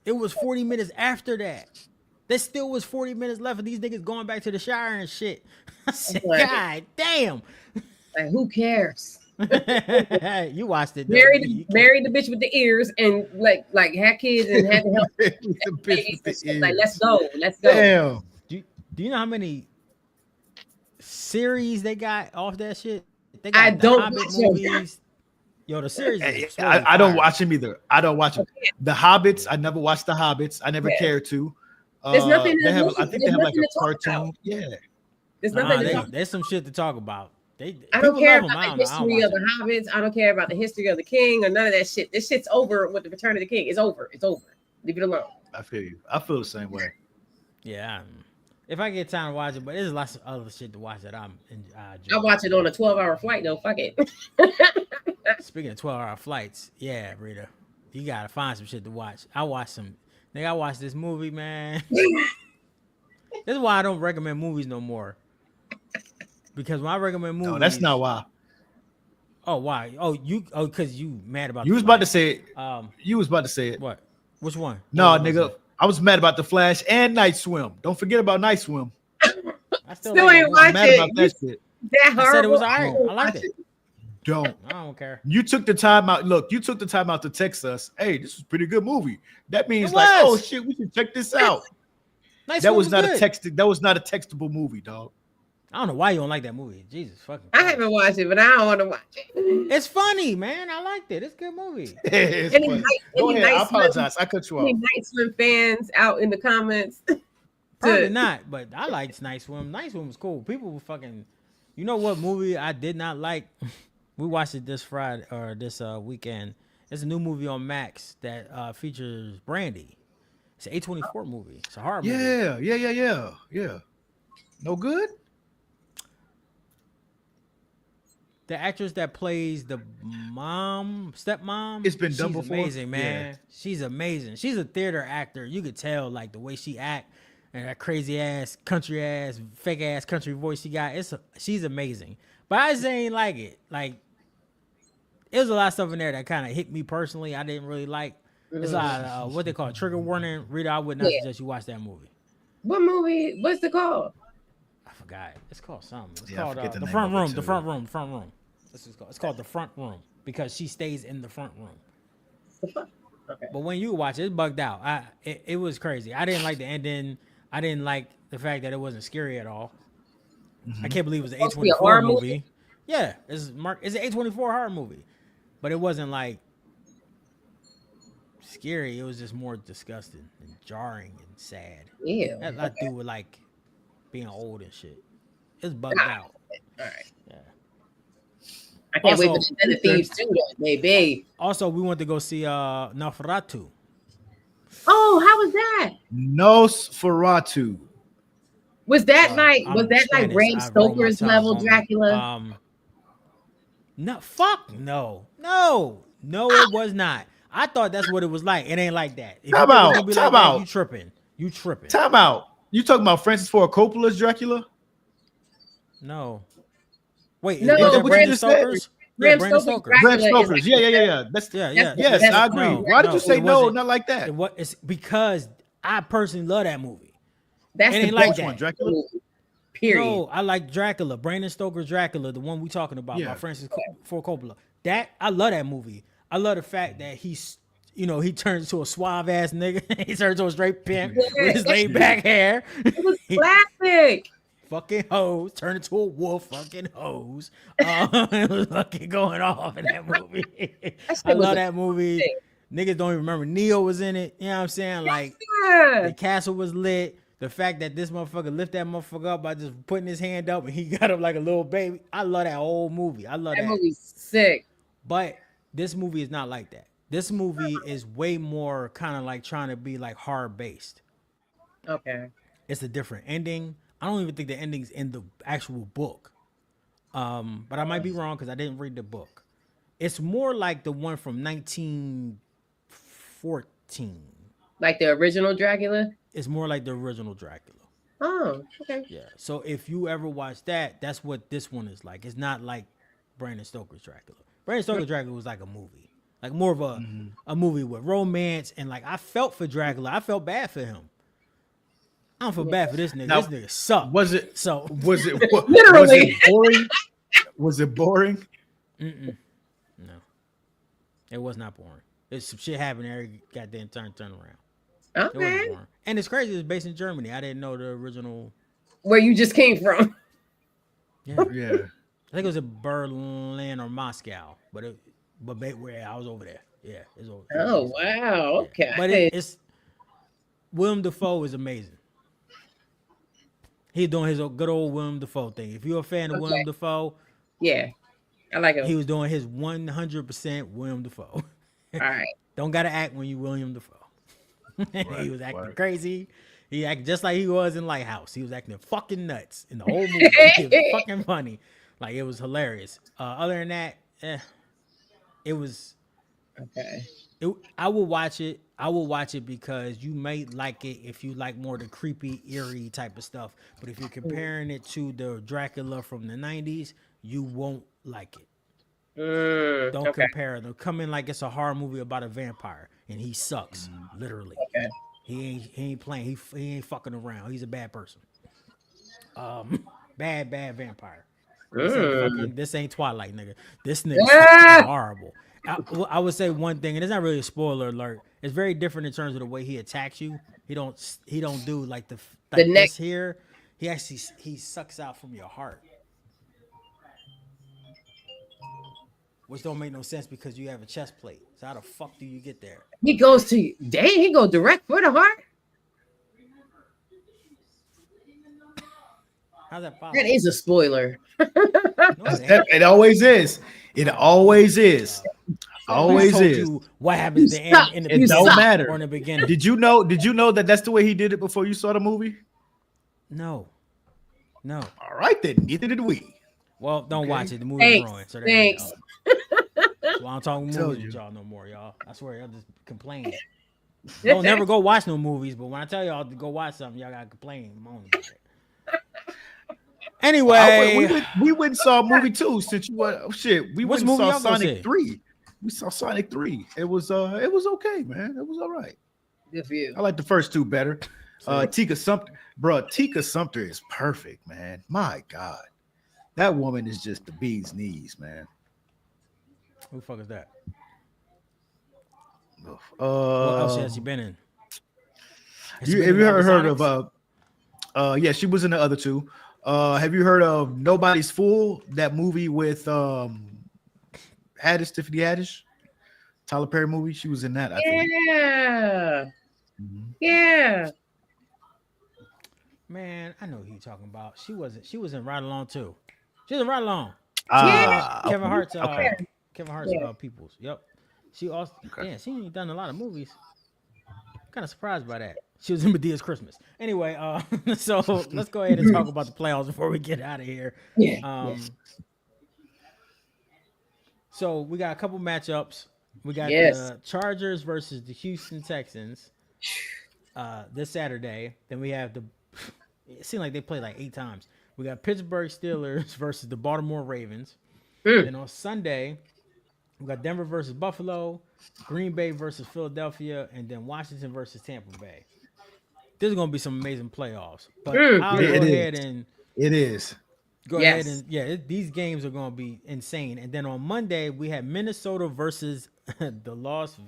It was 40 minutes after that. There still was 40 minutes left of these niggas going back to the Shire and shit. I said, God damn. Like, who cares? You watched it. Married the bitch with the ears and like had kids and had to help. Like, let's go. Damn. Do you know how many series they got off that shit? They got I don't Hobbit movies. Yo, the series. I don't watch them either. I don't watch them. The Hobbits. I never watched the Hobbits. I never cared to. There's nothing. I think they have like a cartoon. Yeah. There's nothing. There's some shit to talk about. I don't care about the history of the Hobbits. I don't care about the history of the King or none of that shit. This shit's over with the Return of the King. It's over. Leave it alone. I feel you. I feel the same way. Yeah. If I get time to watch it, but there's lots of other shit to watch that I'll watch it on a 12-hour flight though. Fuck it. Speaking of 12-hour flights, yeah, Rita, you gotta find some shit to watch. I watched this movie, man. This is why I don't recommend movies no more. Because when I recommend movies, no, that's not why. Oh, why? Because you mad about. You was about to say it. You was about to say it. What? Which one? No, nigga. I was mad about The Flash and Night Swim. Don't forget about Night Swim. I still ain't watching mad about that shit. That horrible. I said it was alright. I liked it. I don't care. You took the time out. Look, you took the time out to text us. Hey, this is a pretty good movie. That means oh shit, we should check this out. That was not a textable movie, dog. I don't know why you don't like that movie. Jesus fucking Christ. I haven't watched it, but I don't want to watch it. It's funny, man. I liked it. It's a good movie. Go ahead. I apologize. I cut you off. Any Night Swim fans out in the comments? Probably not, but I liked Night Swim. Night Swim was cool. People were fucking. You know what movie I did not like? We watched it this Friday or this weekend. It's a new movie on Max that features Brandy. It's an A24 movie. It's a horror movie. Yeah. No good. The actress that plays the stepmom, It's been done she's before. amazing, man. Yeah. She's amazing. She's a theater actor. You could tell like the way she act and that crazy ass, country ass, fake ass country voice she got. She's amazing. But I just ain't like it. Like it was a lot of stuff in there that kind of hit me personally. I didn't really like. It's like what they call it, trigger warning. Rita, I would not suggest you watch that movie. What movie? What's it called? I forgot. It's called something. It's Yeah, I called forget the the name front of it, room. too. The front room. Front room. This is called. It's called the front room because she stays in the front room. Okay. But when you watch it, it's bugged out. It was crazy. I didn't like the ending. I didn't like the fact that it wasn't scary at all. I can't believe it was an Supposed to be a A24 horror movie. Yeah, it's an A24 horror movie, but it wasn't like scary. It was just more disgusting and jarring and sad. Yeah. That had a lot to do with like being old and shit. It's bugged out. All right. Yeah. I can't wait Also- for the Thieves too, though, baby. Also, we went to go see Nosferatu. Oh, how was that? Nosferatu. Was that like I'm was that like Spanish. Bram I roll my Stoker's tongue, level homie. Dracula? No, fuck no, it was not. I thought that's what it was like. It ain't like that. If you Time think it's out, gonna be time like that, out. You tripping. Time out. You talking about Francis Ford Coppola's Dracula? No. Wait, No, is that what you Brandon just said? Stoker's? Bram Yeah, Brandon Stoker's Stoker. Dracula. Bram Stoker's. Yeah. That's Yeah. yes, that's- I agree. no, Why did no, you say it no? wasn't. Not like that. It's because I personally love that movie. That's It the ain't like best that. Which one, Dracula? movie, period. No, I like Dracula, Brandon Stoker's Dracula, the one we talking about, Yeah. by Francis Ford Coppola. That I love that movie. I love the fact that he's, he turns into a suave ass nigga. He turns into a straight pimp with his laid back hair. It was classic. Fucking hoes, turn into a wolf. Fucking hoes. It was fucking going off in that movie. That shit I was love a that movie. thing. Niggas don't even remember Neo was in it. You know what I'm saying? Like Yeah. the castle was lit. The fact that this motherfucker lift that motherfucker up by just putting his hand up and he got up like a little baby. I love that whole movie. I love That that. movie's sick. But this movie is not like that. This movie is way more kind of like trying to be like horror based. Okay. It's a different ending. I don't even think the ending's in the actual book. But I might be wrong because I didn't read the book. It's more like the one from 1914. Like the original Dracula? It's more like the original Dracula. Oh, okay. Yeah. So if you ever watch that, that's what this one is like. It's not like Brandon Stoker's Dracula. Brandon Stoker's Dracula was like a movie, like more of a movie with romance, and like I felt for Dracula. I felt bad for him. I don't feel bad for this nigga. Now, this nigga sucked. Was it So Literally. boring? Was it boring? no, it was not boring. There's some shit happening every goddamn turn around. It wasn't Okay. boring. And it's crazy. It's based in Germany. I didn't know the original. Where you just came from. Yeah. Yeah. I think it was in Berlin or Moscow, but where I was over there. Yeah, it's over. Oh, wow. Okay. But it's Willem Dafoe is amazing. He's doing his good old Willem Dafoe thing. If you're a fan of Willem Dafoe, Yeah. I like he him. was doing his 100% Willem Dafoe. All right. Don't gotta act when you William Dafoe. He was acting right. crazy. He acted just like he was in Lighthouse. He was acting fucking nuts in the whole movie. It was fucking funny. Like it was hilarious. Other than that, it was. Okay. I will watch it. I will watch it because you may like it if you like more the creepy, eerie type of stuff. But if you're comparing it to the Dracula from the 90s, you won't like it. Don't compare them. Come in like it's a horror movie about a vampire, and he sucks, literally. Okay. He ain't playing. He ain't fucking around. He's a bad person. Bad vampire. This ain't Twilight, nigga. This nigga fucking horrible. I would say one thing, and it's not really a spoiler alert. It's very different in terms of the way he attacks you. He don't do like this here. He actually sucks out from your heart, which don't make no sense because you have a chest plate. So how the fuck do you get there? He goes to dang. He go direct for the heart. How's that That possible? is a spoiler. No, it ain't. It always is. It Oh my always god, is. dog. I just Always told is. you what happens You at the end suck. in the You It don't suck. beginning or matter. in the beginning. Did you know that that's the way he did it before you saw the movie? No, no. All right then. Neither did we. Well, don't watch Okay. it. The movie's Thanks. ruined. So there you Thanks. go. So I don't talk Told movies with you. y'all no more, y'all. I swear, y'all just complain. Don't never go watch no movies, but when I tell y'all to go watch something, y'all gotta complain, moan about it. Well, Anyway, we went and saw a movie too. Since you went, oh, shit, we which went and movie saw y'all gonna Sonic see? 3. We saw Sonic 3. It was okay, man. It was all right. Good for you. I like the first two better. See, Tika Sumter, bro. Tika Sumter is perfect, man. My God, that woman is just the bee's knees, man. who the fuck is that? What else has she Um, been in? Has she you been have in you the other heard of Sonics? yeah, she was in the other two. Have you heard of Nobody's Fool? That movie with Haddish, Tiffany Haddish, Tyler Perry movie. She was in that, I think. Yeah. Mhm. Yeah. Man, I know who you talking about. She wasn't. She was in Ride Along too. She was in Ride Along. She was Yeah. Kevin Okay, Hart's okay, Kevin Hart's Yeah. peoples. Yep. She also okay. damn. She ain't done a lot of movies. Kind of surprised by that. She was in Medea's Christmas. Anyway, so let's go ahead and talk about the playoffs before we get out of here. Yeah. Yes. Um, so we got a couple matchups. We got Yes. the Chargers versus the Houston Texans this Saturday. Then we have the. It seemed like they played like 8 times. We got Pittsburgh Steelers versus the Baltimore Ravens. Mm. Then on Sunday, we got Denver versus Buffalo, Green Bay versus Philadelphia, and then Washington versus Tampa Bay. This is going to be some amazing playoffs. But Mm. I'll go It is. ahead and It is. Yes. these games are going to be insane. And then on Monday, we have Minnesota versus the the Los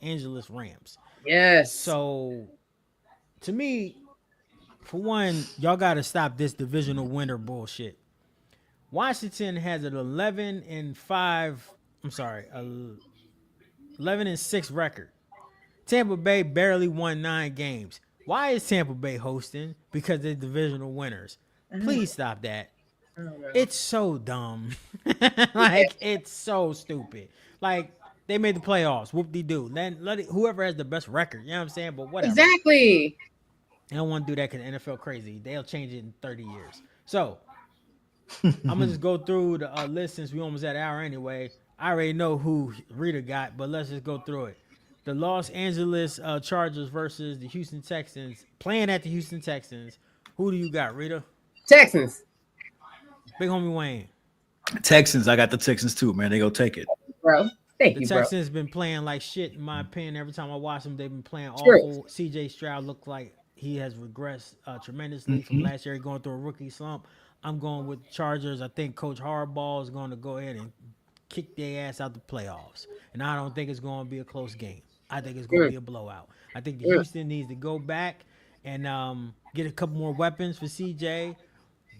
Angeles Rams. Yes. So to me, for one, y'all got to stop this divisional winner bullshit. Washington has an 11-5. I'm sorry, 11-6 record. Tampa Bay barely won 9 games. Why is Tampa Bay hosting? Because they're divisional winners. Please stop that. I don't know. It's so dumb. Yeah. Like it's so stupid. Like they made the playoffs. Whoop de doo. Then let it, whoever has the best record. You know what I'm saying? But whatever. Exactly. They don't want to do that because NFL crazy. They'll change it in 30 years. So I'm gonna just go through the list since we almost at an hour anyway. I already know who Rita got, but let's just go through it. The Los Angeles Chargers versus the Houston Texans, playing at the Houston Texans. Who do you got, Rita? Texans, Big homie Wayne. Texans. I got the Texans too, man. They go take it. bro. Thank The you, bro. Texans been playing like shit, in my opinion. Every time I watch them, they've been playing True. awful. CJ Stroud looked like he has regressed tremendously from Mhm. last year, going through a rookie slump. I'm going with Chargers. I think Coach Harbaugh is going to go ahead and kick their ass out the playoffs. And I don't think it's going to be a close game. I think it's going to Mm. be a blowout. I think the Mm. Houston needs to go back and get a couple more weapons for CJ,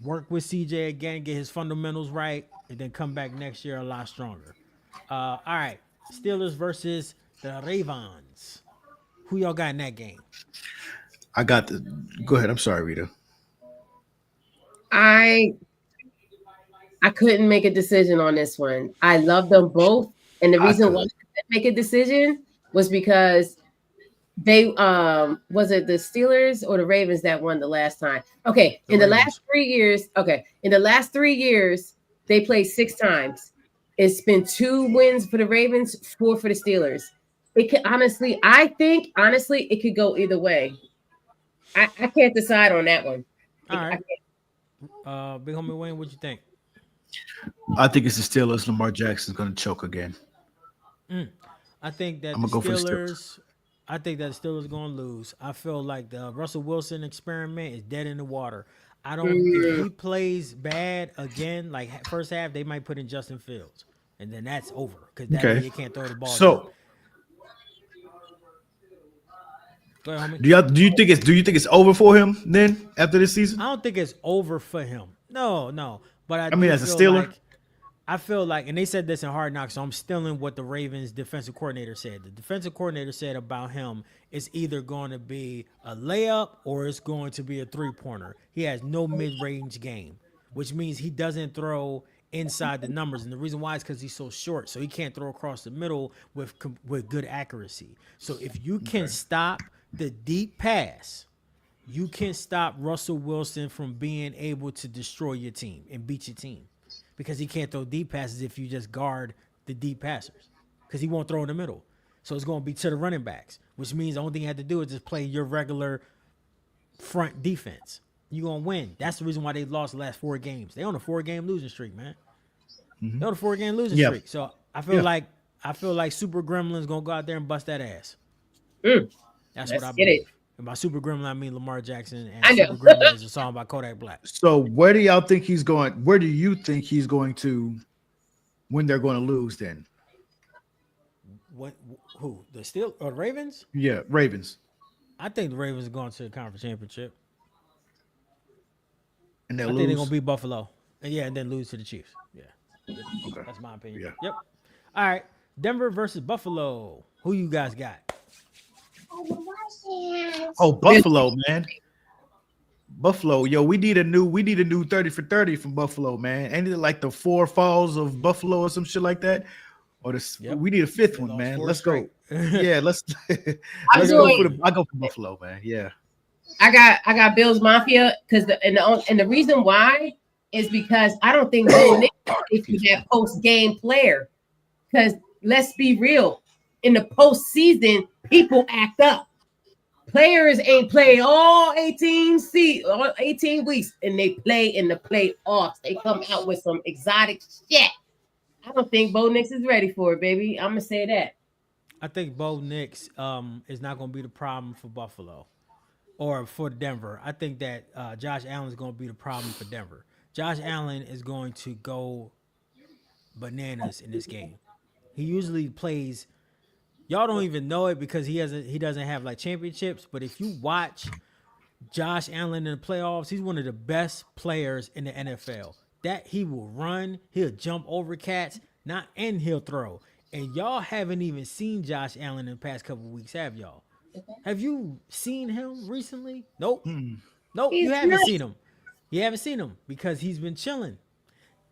work with CJ again, get his fundamentals right, and then come back next year a lot stronger. All right. Steelers versus the Ravens. Who y'all got in that game? I got the. Go ahead. I'm sorry, Rita. I I couldn't make a decision on this one. I love them both, and the I reason why I could. couldn't make a decision was because they was it the Steelers or the Ravens that won the last time? Okay, The in the last Ravens. 3 years, in the last 3 years, they played 6 times. It's been 2 wins for the Ravens, 4 for the Steelers. It could honestly, I think honestly, it could go either way. I can't decide on that one. All I right. can't. Big homie Wayne, what you think? I think it's the Steelers. Lamar Jackson's going to choke again. I think that I'm the gonna go for the Steelers. Steelers. I think that the Steelers going to lose. I feel like the Russell Wilson experiment is dead in the water. I don't. If Mm, he plays bad again, like first half, they might put in Justin Fields, and then that's over because that Okay. nigga can't throw the ball deep. So, Go ahead, homie. do you think it's over for him then after this I season? don't think it's over for him. No, but I I mean, do as a feel Steeler. like I feel like, and they said this in Hard Knocks, so I'm stealing what the Ravens defensive coordinator said. The defensive coordinator said about him, it's either going to be a layup or it's going to be a three-pointer. He has no mid-range game, which means he doesn't throw inside the numbers. And the reason why is because he's so short, so he can't throw across the middle with good accuracy. So if you can stop the deep pass, you can stop Russell Wilson from being able to destroy your team and beat your team, because he can't throw deep passes if you just guard the deep passers, because he won't throw in the middle. So it's going to be to the running backs, which means the only thing you have to do is just play your regular front defense. You're going to win. That's the reason why they lost the last 4 games. They on a 4-game losing streak, man. They're on a 4-game losing streak. So I feel like Super Gremlin's going to go out there and bust that ass. That's what I believe. And by Super Gremlin, I mean Lamar Jackson, and Super Gremlin is a song by Kodak Black. So where do y'all think he's going? Where do you think he's going to, when they're going to lose then? What? Who? The Steelers or the Ravens? Yeah, Ravens. I think the Ravens are going to the conference championship. And I think they're going to beat Buffalo. And then lose to the Chiefs. Yeah. Okay. That's my opinion. Yeah. Yep. All right. Denver versus Buffalo. Who you guys got? Oh, Buffalo, man. Buffalo, yo, we need a new 30 for 30 from Buffalo, man. Ain't it like the 4 falls of Buffalo or some shit like that? Or we need a 5th one, man. Let's go. Yeah, let's go. I go for Buffalo, man. Yeah. I got Bills Mafia because the reason why is because I don't think Bill Nick is that post game player. Because let's be real, in the postseason, people act up. Players ain't played all 18 weeks, and they play in the playoffs. They come out with some exotic shit. I don't think Bo Nix is ready for it, baby. I'm gonna say that. I think Bo Nix is not going to be the problem for Buffalo or for Denver. I think that Josh Allen is going to be the problem for Denver. Josh Allen is going to go bananas in this game. He usually plays. Y'all don't even know it because he doesn't have like championships. But if you watch Josh Allen in the playoffs, he's one of the best players in the NFL. That he will run, he'll jump over cats, and he'll throw. And y'all haven't even seen Josh Allen in the past couple of weeks, have y'all? Have you seen him recently? Nope. Nope, you haven't seen him. You haven't seen him because he's been chilling.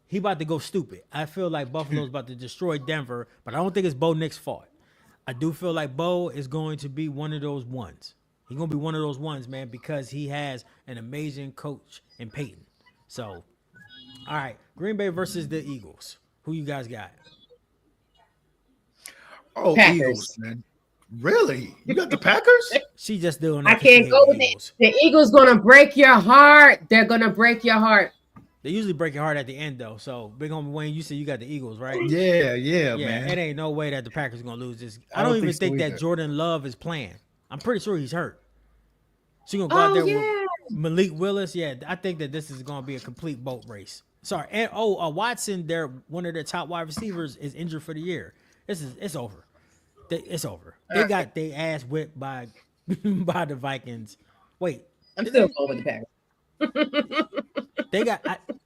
He about to go stupid. I feel like Buffalo's about to destroy Denver, but I don't think it's Bo Nix's fault. I do feel like Bo is going to be one of those ones. He's going to be one of those ones, man, because he has an amazing coach in Peyton. So, all right, Green Bay versus the Eagles. Who you guys got? Oh, Packers. Eagles, man. Really? You got the Packers? She just doing that. I can't go with it. The Eagles going to break your heart. They're going to break your heart. They usually break your heart at the end, though. So, Big Homie Wayne, you said you got the Eagles, right? Yeah, man. It ain't no way that the Packers are going to lose this. I don't even think that Jordan Love is playing. I'm pretty sure he's hurt. So, you're going to go out there with Malik Willis. Yeah, I think that this is going to be a complete boat race. Sorry. And, Watson, one of their top wide receivers, is injured for the year. It's over. It's over. They got their ass whipped by the Vikings. Wait. I'm still going with the Packers.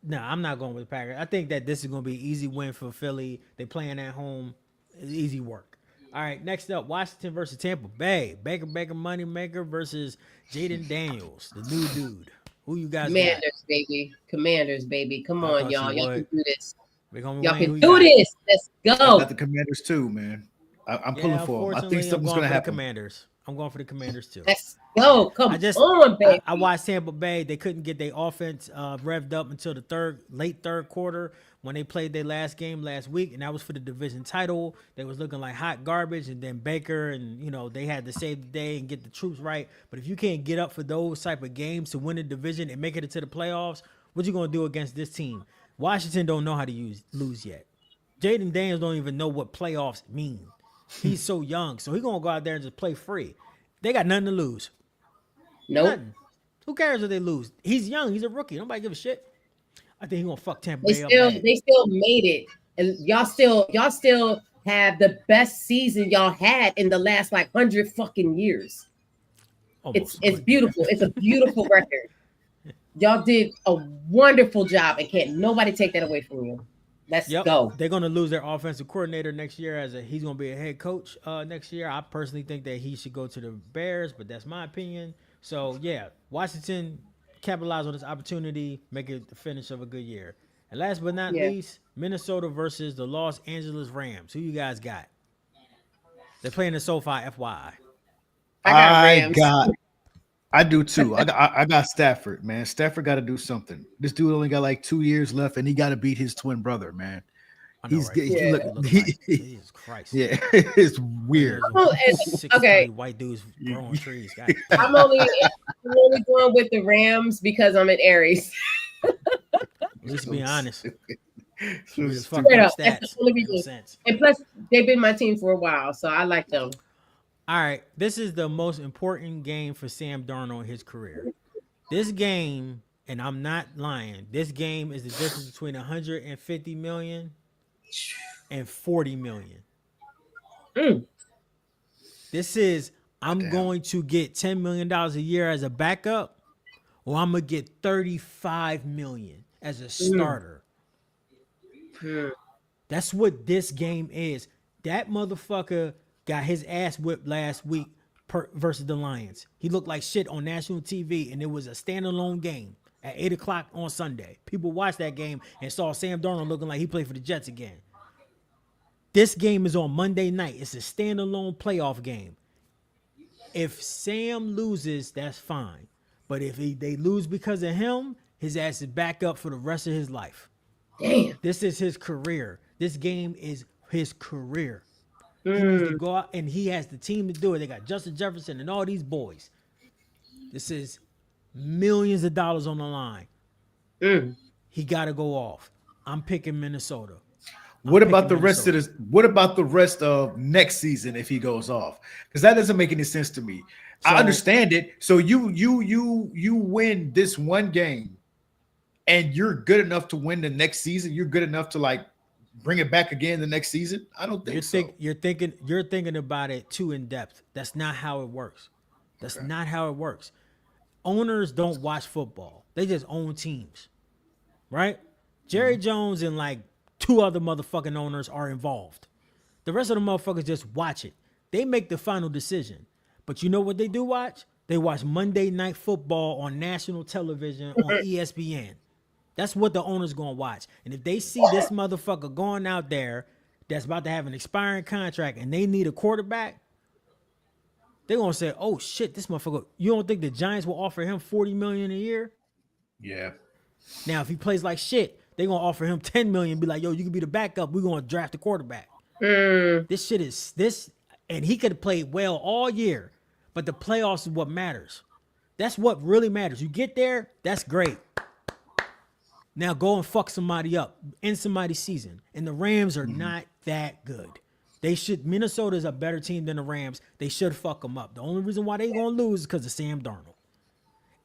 I'm not going with the Packers. I think that this is going to be an easy win for Philly. They playing at home. It's easy work. All right, next up, Washington versus Tampa Bay. Baker Moneymaker versus Jaden Daniels, the new dude. Who you guys got? Commanders, baby. Come on, y'all. Y'all can do this. Y'all can do this. Let's go. I got the Commanders too, man. I'm pulling for them. I think something's going to happen. Commanders. I'm going for the Commanders too. Let's go. Come on, baby. I watched Tampa Bay. They couldn't get their offense revved up until the late third quarter when they played their last game last week, and that was for the division title. They was looking like hot garbage, and then Baker and they had to save the day and get the troops right. But if you can't get up for those type of games to win a division and make it into the playoffs, what you gonna do against this team? Washington don't know how to lose yet. Jaden Daniels don't even know what playoffs mean. He's so young, so he's gonna go out there and just play free. They got nothing to lose. Nope. Nothing. Who cares if they lose? He's young. He's a rookie. Nobody give a shit. I think he's gonna fuck Tampa Bay up. They still made it, and y'all still have the best season y'all had in the last 100 fucking years. It's beautiful. It's a beautiful record. Y'all did a wonderful job, and can't nobody take that away from you. Let's Yep, go. they're gonna lose their offensive coordinator next year. He's gonna be a head coach next year. I personally think that he should go to the Bears, but that's my opinion. So yeah, Washington capitalize on this opportunity, make it the finish of a good year. And last but not Yeah, least, Minnesota versus the Los Angeles Rams. Who you guys got? They're playing in SoFi, FYI. I got I Rams. got I do too. I got Stafford, man. Stafford got to do something. This dude only got like 2 years left, and he got to beat his twin brother, man. I know, right? He Yeah. look He looking like Jesus Christ. yeah, it's And weird. there's Oh, six okay, three white dudes growing trees. God I'm damn. only I'm only going with the Rams because I'm an Aries. At least So being honest. so We just fucked Straight up up. That's the stats. only Make no reason. sense. And plus, they've been my team for a while, so I like them. All right. This is the most important game for Sam Darnold in his career. This game, and I'm not lying, this game is the difference between 150 million and 40 million. Mm. This is I'm damn. going to get $10 million a year as a backup, or I'm gonna get 35 million as a Mm. starter. Mm. That's what this game is. That motherfucker got his ass whipped last week versus the Lions. He looked like shit on national TV, and it was a standalone game at 8 o'clock on Sunday. People watched that game and saw Sam Darnold looking like he played for the Jets again. This game is on Monday night. It's a standalone playoff game. If Sam loses, that's fine. But if they lose because of him, his ass is back up for the rest of his life. Damn. This is his career. This game is his career. He needs to Mm. go out, and he has the team to do it. They got Justin Jefferson and all these boys. This is millions of dollars on the line. Mm. He got to go off. I'm picking Minnesota. What about the rest of this? What about the rest of next season if he goes off? Because that doesn't make any sense to me. I understand it. So you win this one game, and you're good enough to win the next season. You're good enough to like bring it back again the next season. I don't think so. You're thinking about it too in depth. That's not how it works. That's not how it works. Owners don't watch football. They just own teams, right? Jerry Jones and like two other motherfucking owners are involved. The rest of the motherfuckers just watch it. They make the final decision. But you know what they do watch? They watch Monday Night Football on national television on ESPN. That's what the owner's going to watch. And if they see this motherfucker going out there that's about to have an expiring contract and they need a quarterback, they're going to say, oh shit, this motherfucker, you don't think the Giants will offer him $40 million a year? Yeah. Now, if he plays like shit, they're going to offer him $10 million and be like, yo, you can be the backup. We're going to draft a quarterback. Mm. This shit is this, and he could have played well all year, but the playoffs is what matters. That's what really matters. You get there, that's great. Now go and fuck somebody up, end somebody's season. And the Rams are not that good. Minnesota is a better team than the Rams. They should fuck them up. The only reason why they're gonna lose is because of Sam Darnold.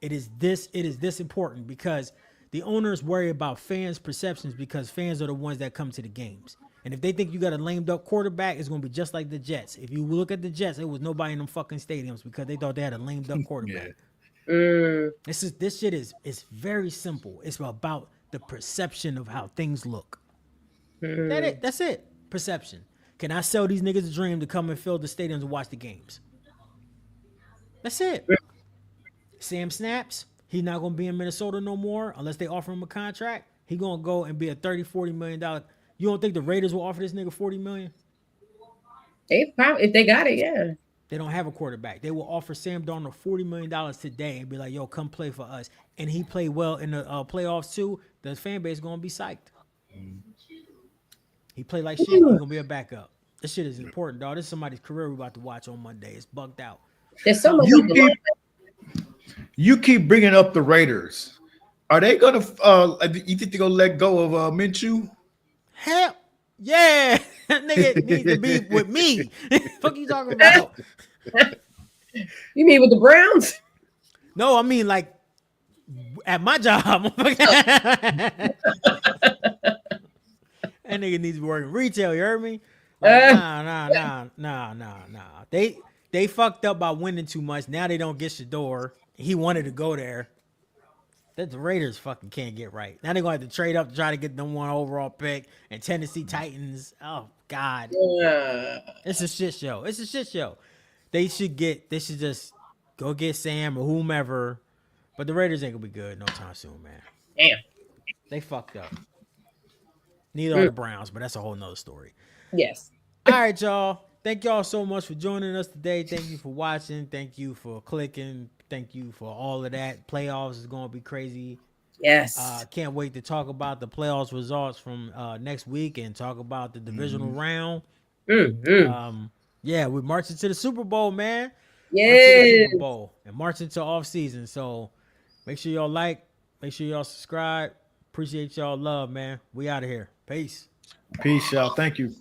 It is this important because the owners worry about fans' perceptions because fans are the ones that come to the games. And if they think you got a lamed up quarterback, it's gonna be just like the Jets. If you look at the Jets, it was nobody in them fucking stadiums because they thought they had a lamed up quarterback. Yeah. Mm. This shit is very simple. It's about the perception of how things look. That's it. Perception. Can I sell these niggas a dream to come and fill the stadiums and watch the games? That's it. Sam snaps. He's not going to be in Minnesota no more unless they offer him a contract. He's going to go and be a $30-40 million. You don't think the Raiders will offer this nigga $40 million? They probably, if they got it, yeah. They don't have a quarterback. They will offer Sam Darnold $40 million today and be like, yo, come play for us. And he played well in the playoffs too. The fan base is going to be psyched. He played like shit. He's going to be a backup. This shit is important, dog. This is somebody's career we're about to watch on Monday. It's bugged out. There's so much. You keep bringing up the Raiders. Are they going to, you think they're going to let go of Minshew? Hell yeah. That nigga needs to be with me. Fuck you talking about? You mean with the Browns? No, I mean like at my job. That nigga needs to be working retail, you heard me? Like, nah. They fucked up by winning too much. Now they don't get Shador. He wanted to go there. that the Raiders fucking can't get right. Now they're gonna have to trade up to try to get them one overall pick. And Tennessee Titans. Oh God, it's a shit show. It's a shit show. They should just go get Sam or whomever. But the Raiders ain't gonna be good no time soon, man. Damn. They fucked up. Neither are Mm. the Browns, but that's a whole nother story. Yes. All right, y'all. Thank y'all so much for joining us today. Thank you for watching. Thank you for clicking. Thank you for all of that. Playoffs is going to be crazy. Yes. Can't wait to talk about the playoffs results from next week and talk about the divisional round. Mm-hmm. Yeah, we're marching to the Super Bowl, man. Marching to the Yes. Super Bowl and marching to off season. So make sure y'all like, make sure y'all subscribe. Appreciate y'all love, man. We out of here. Peace. Peace, y'all. Thank you.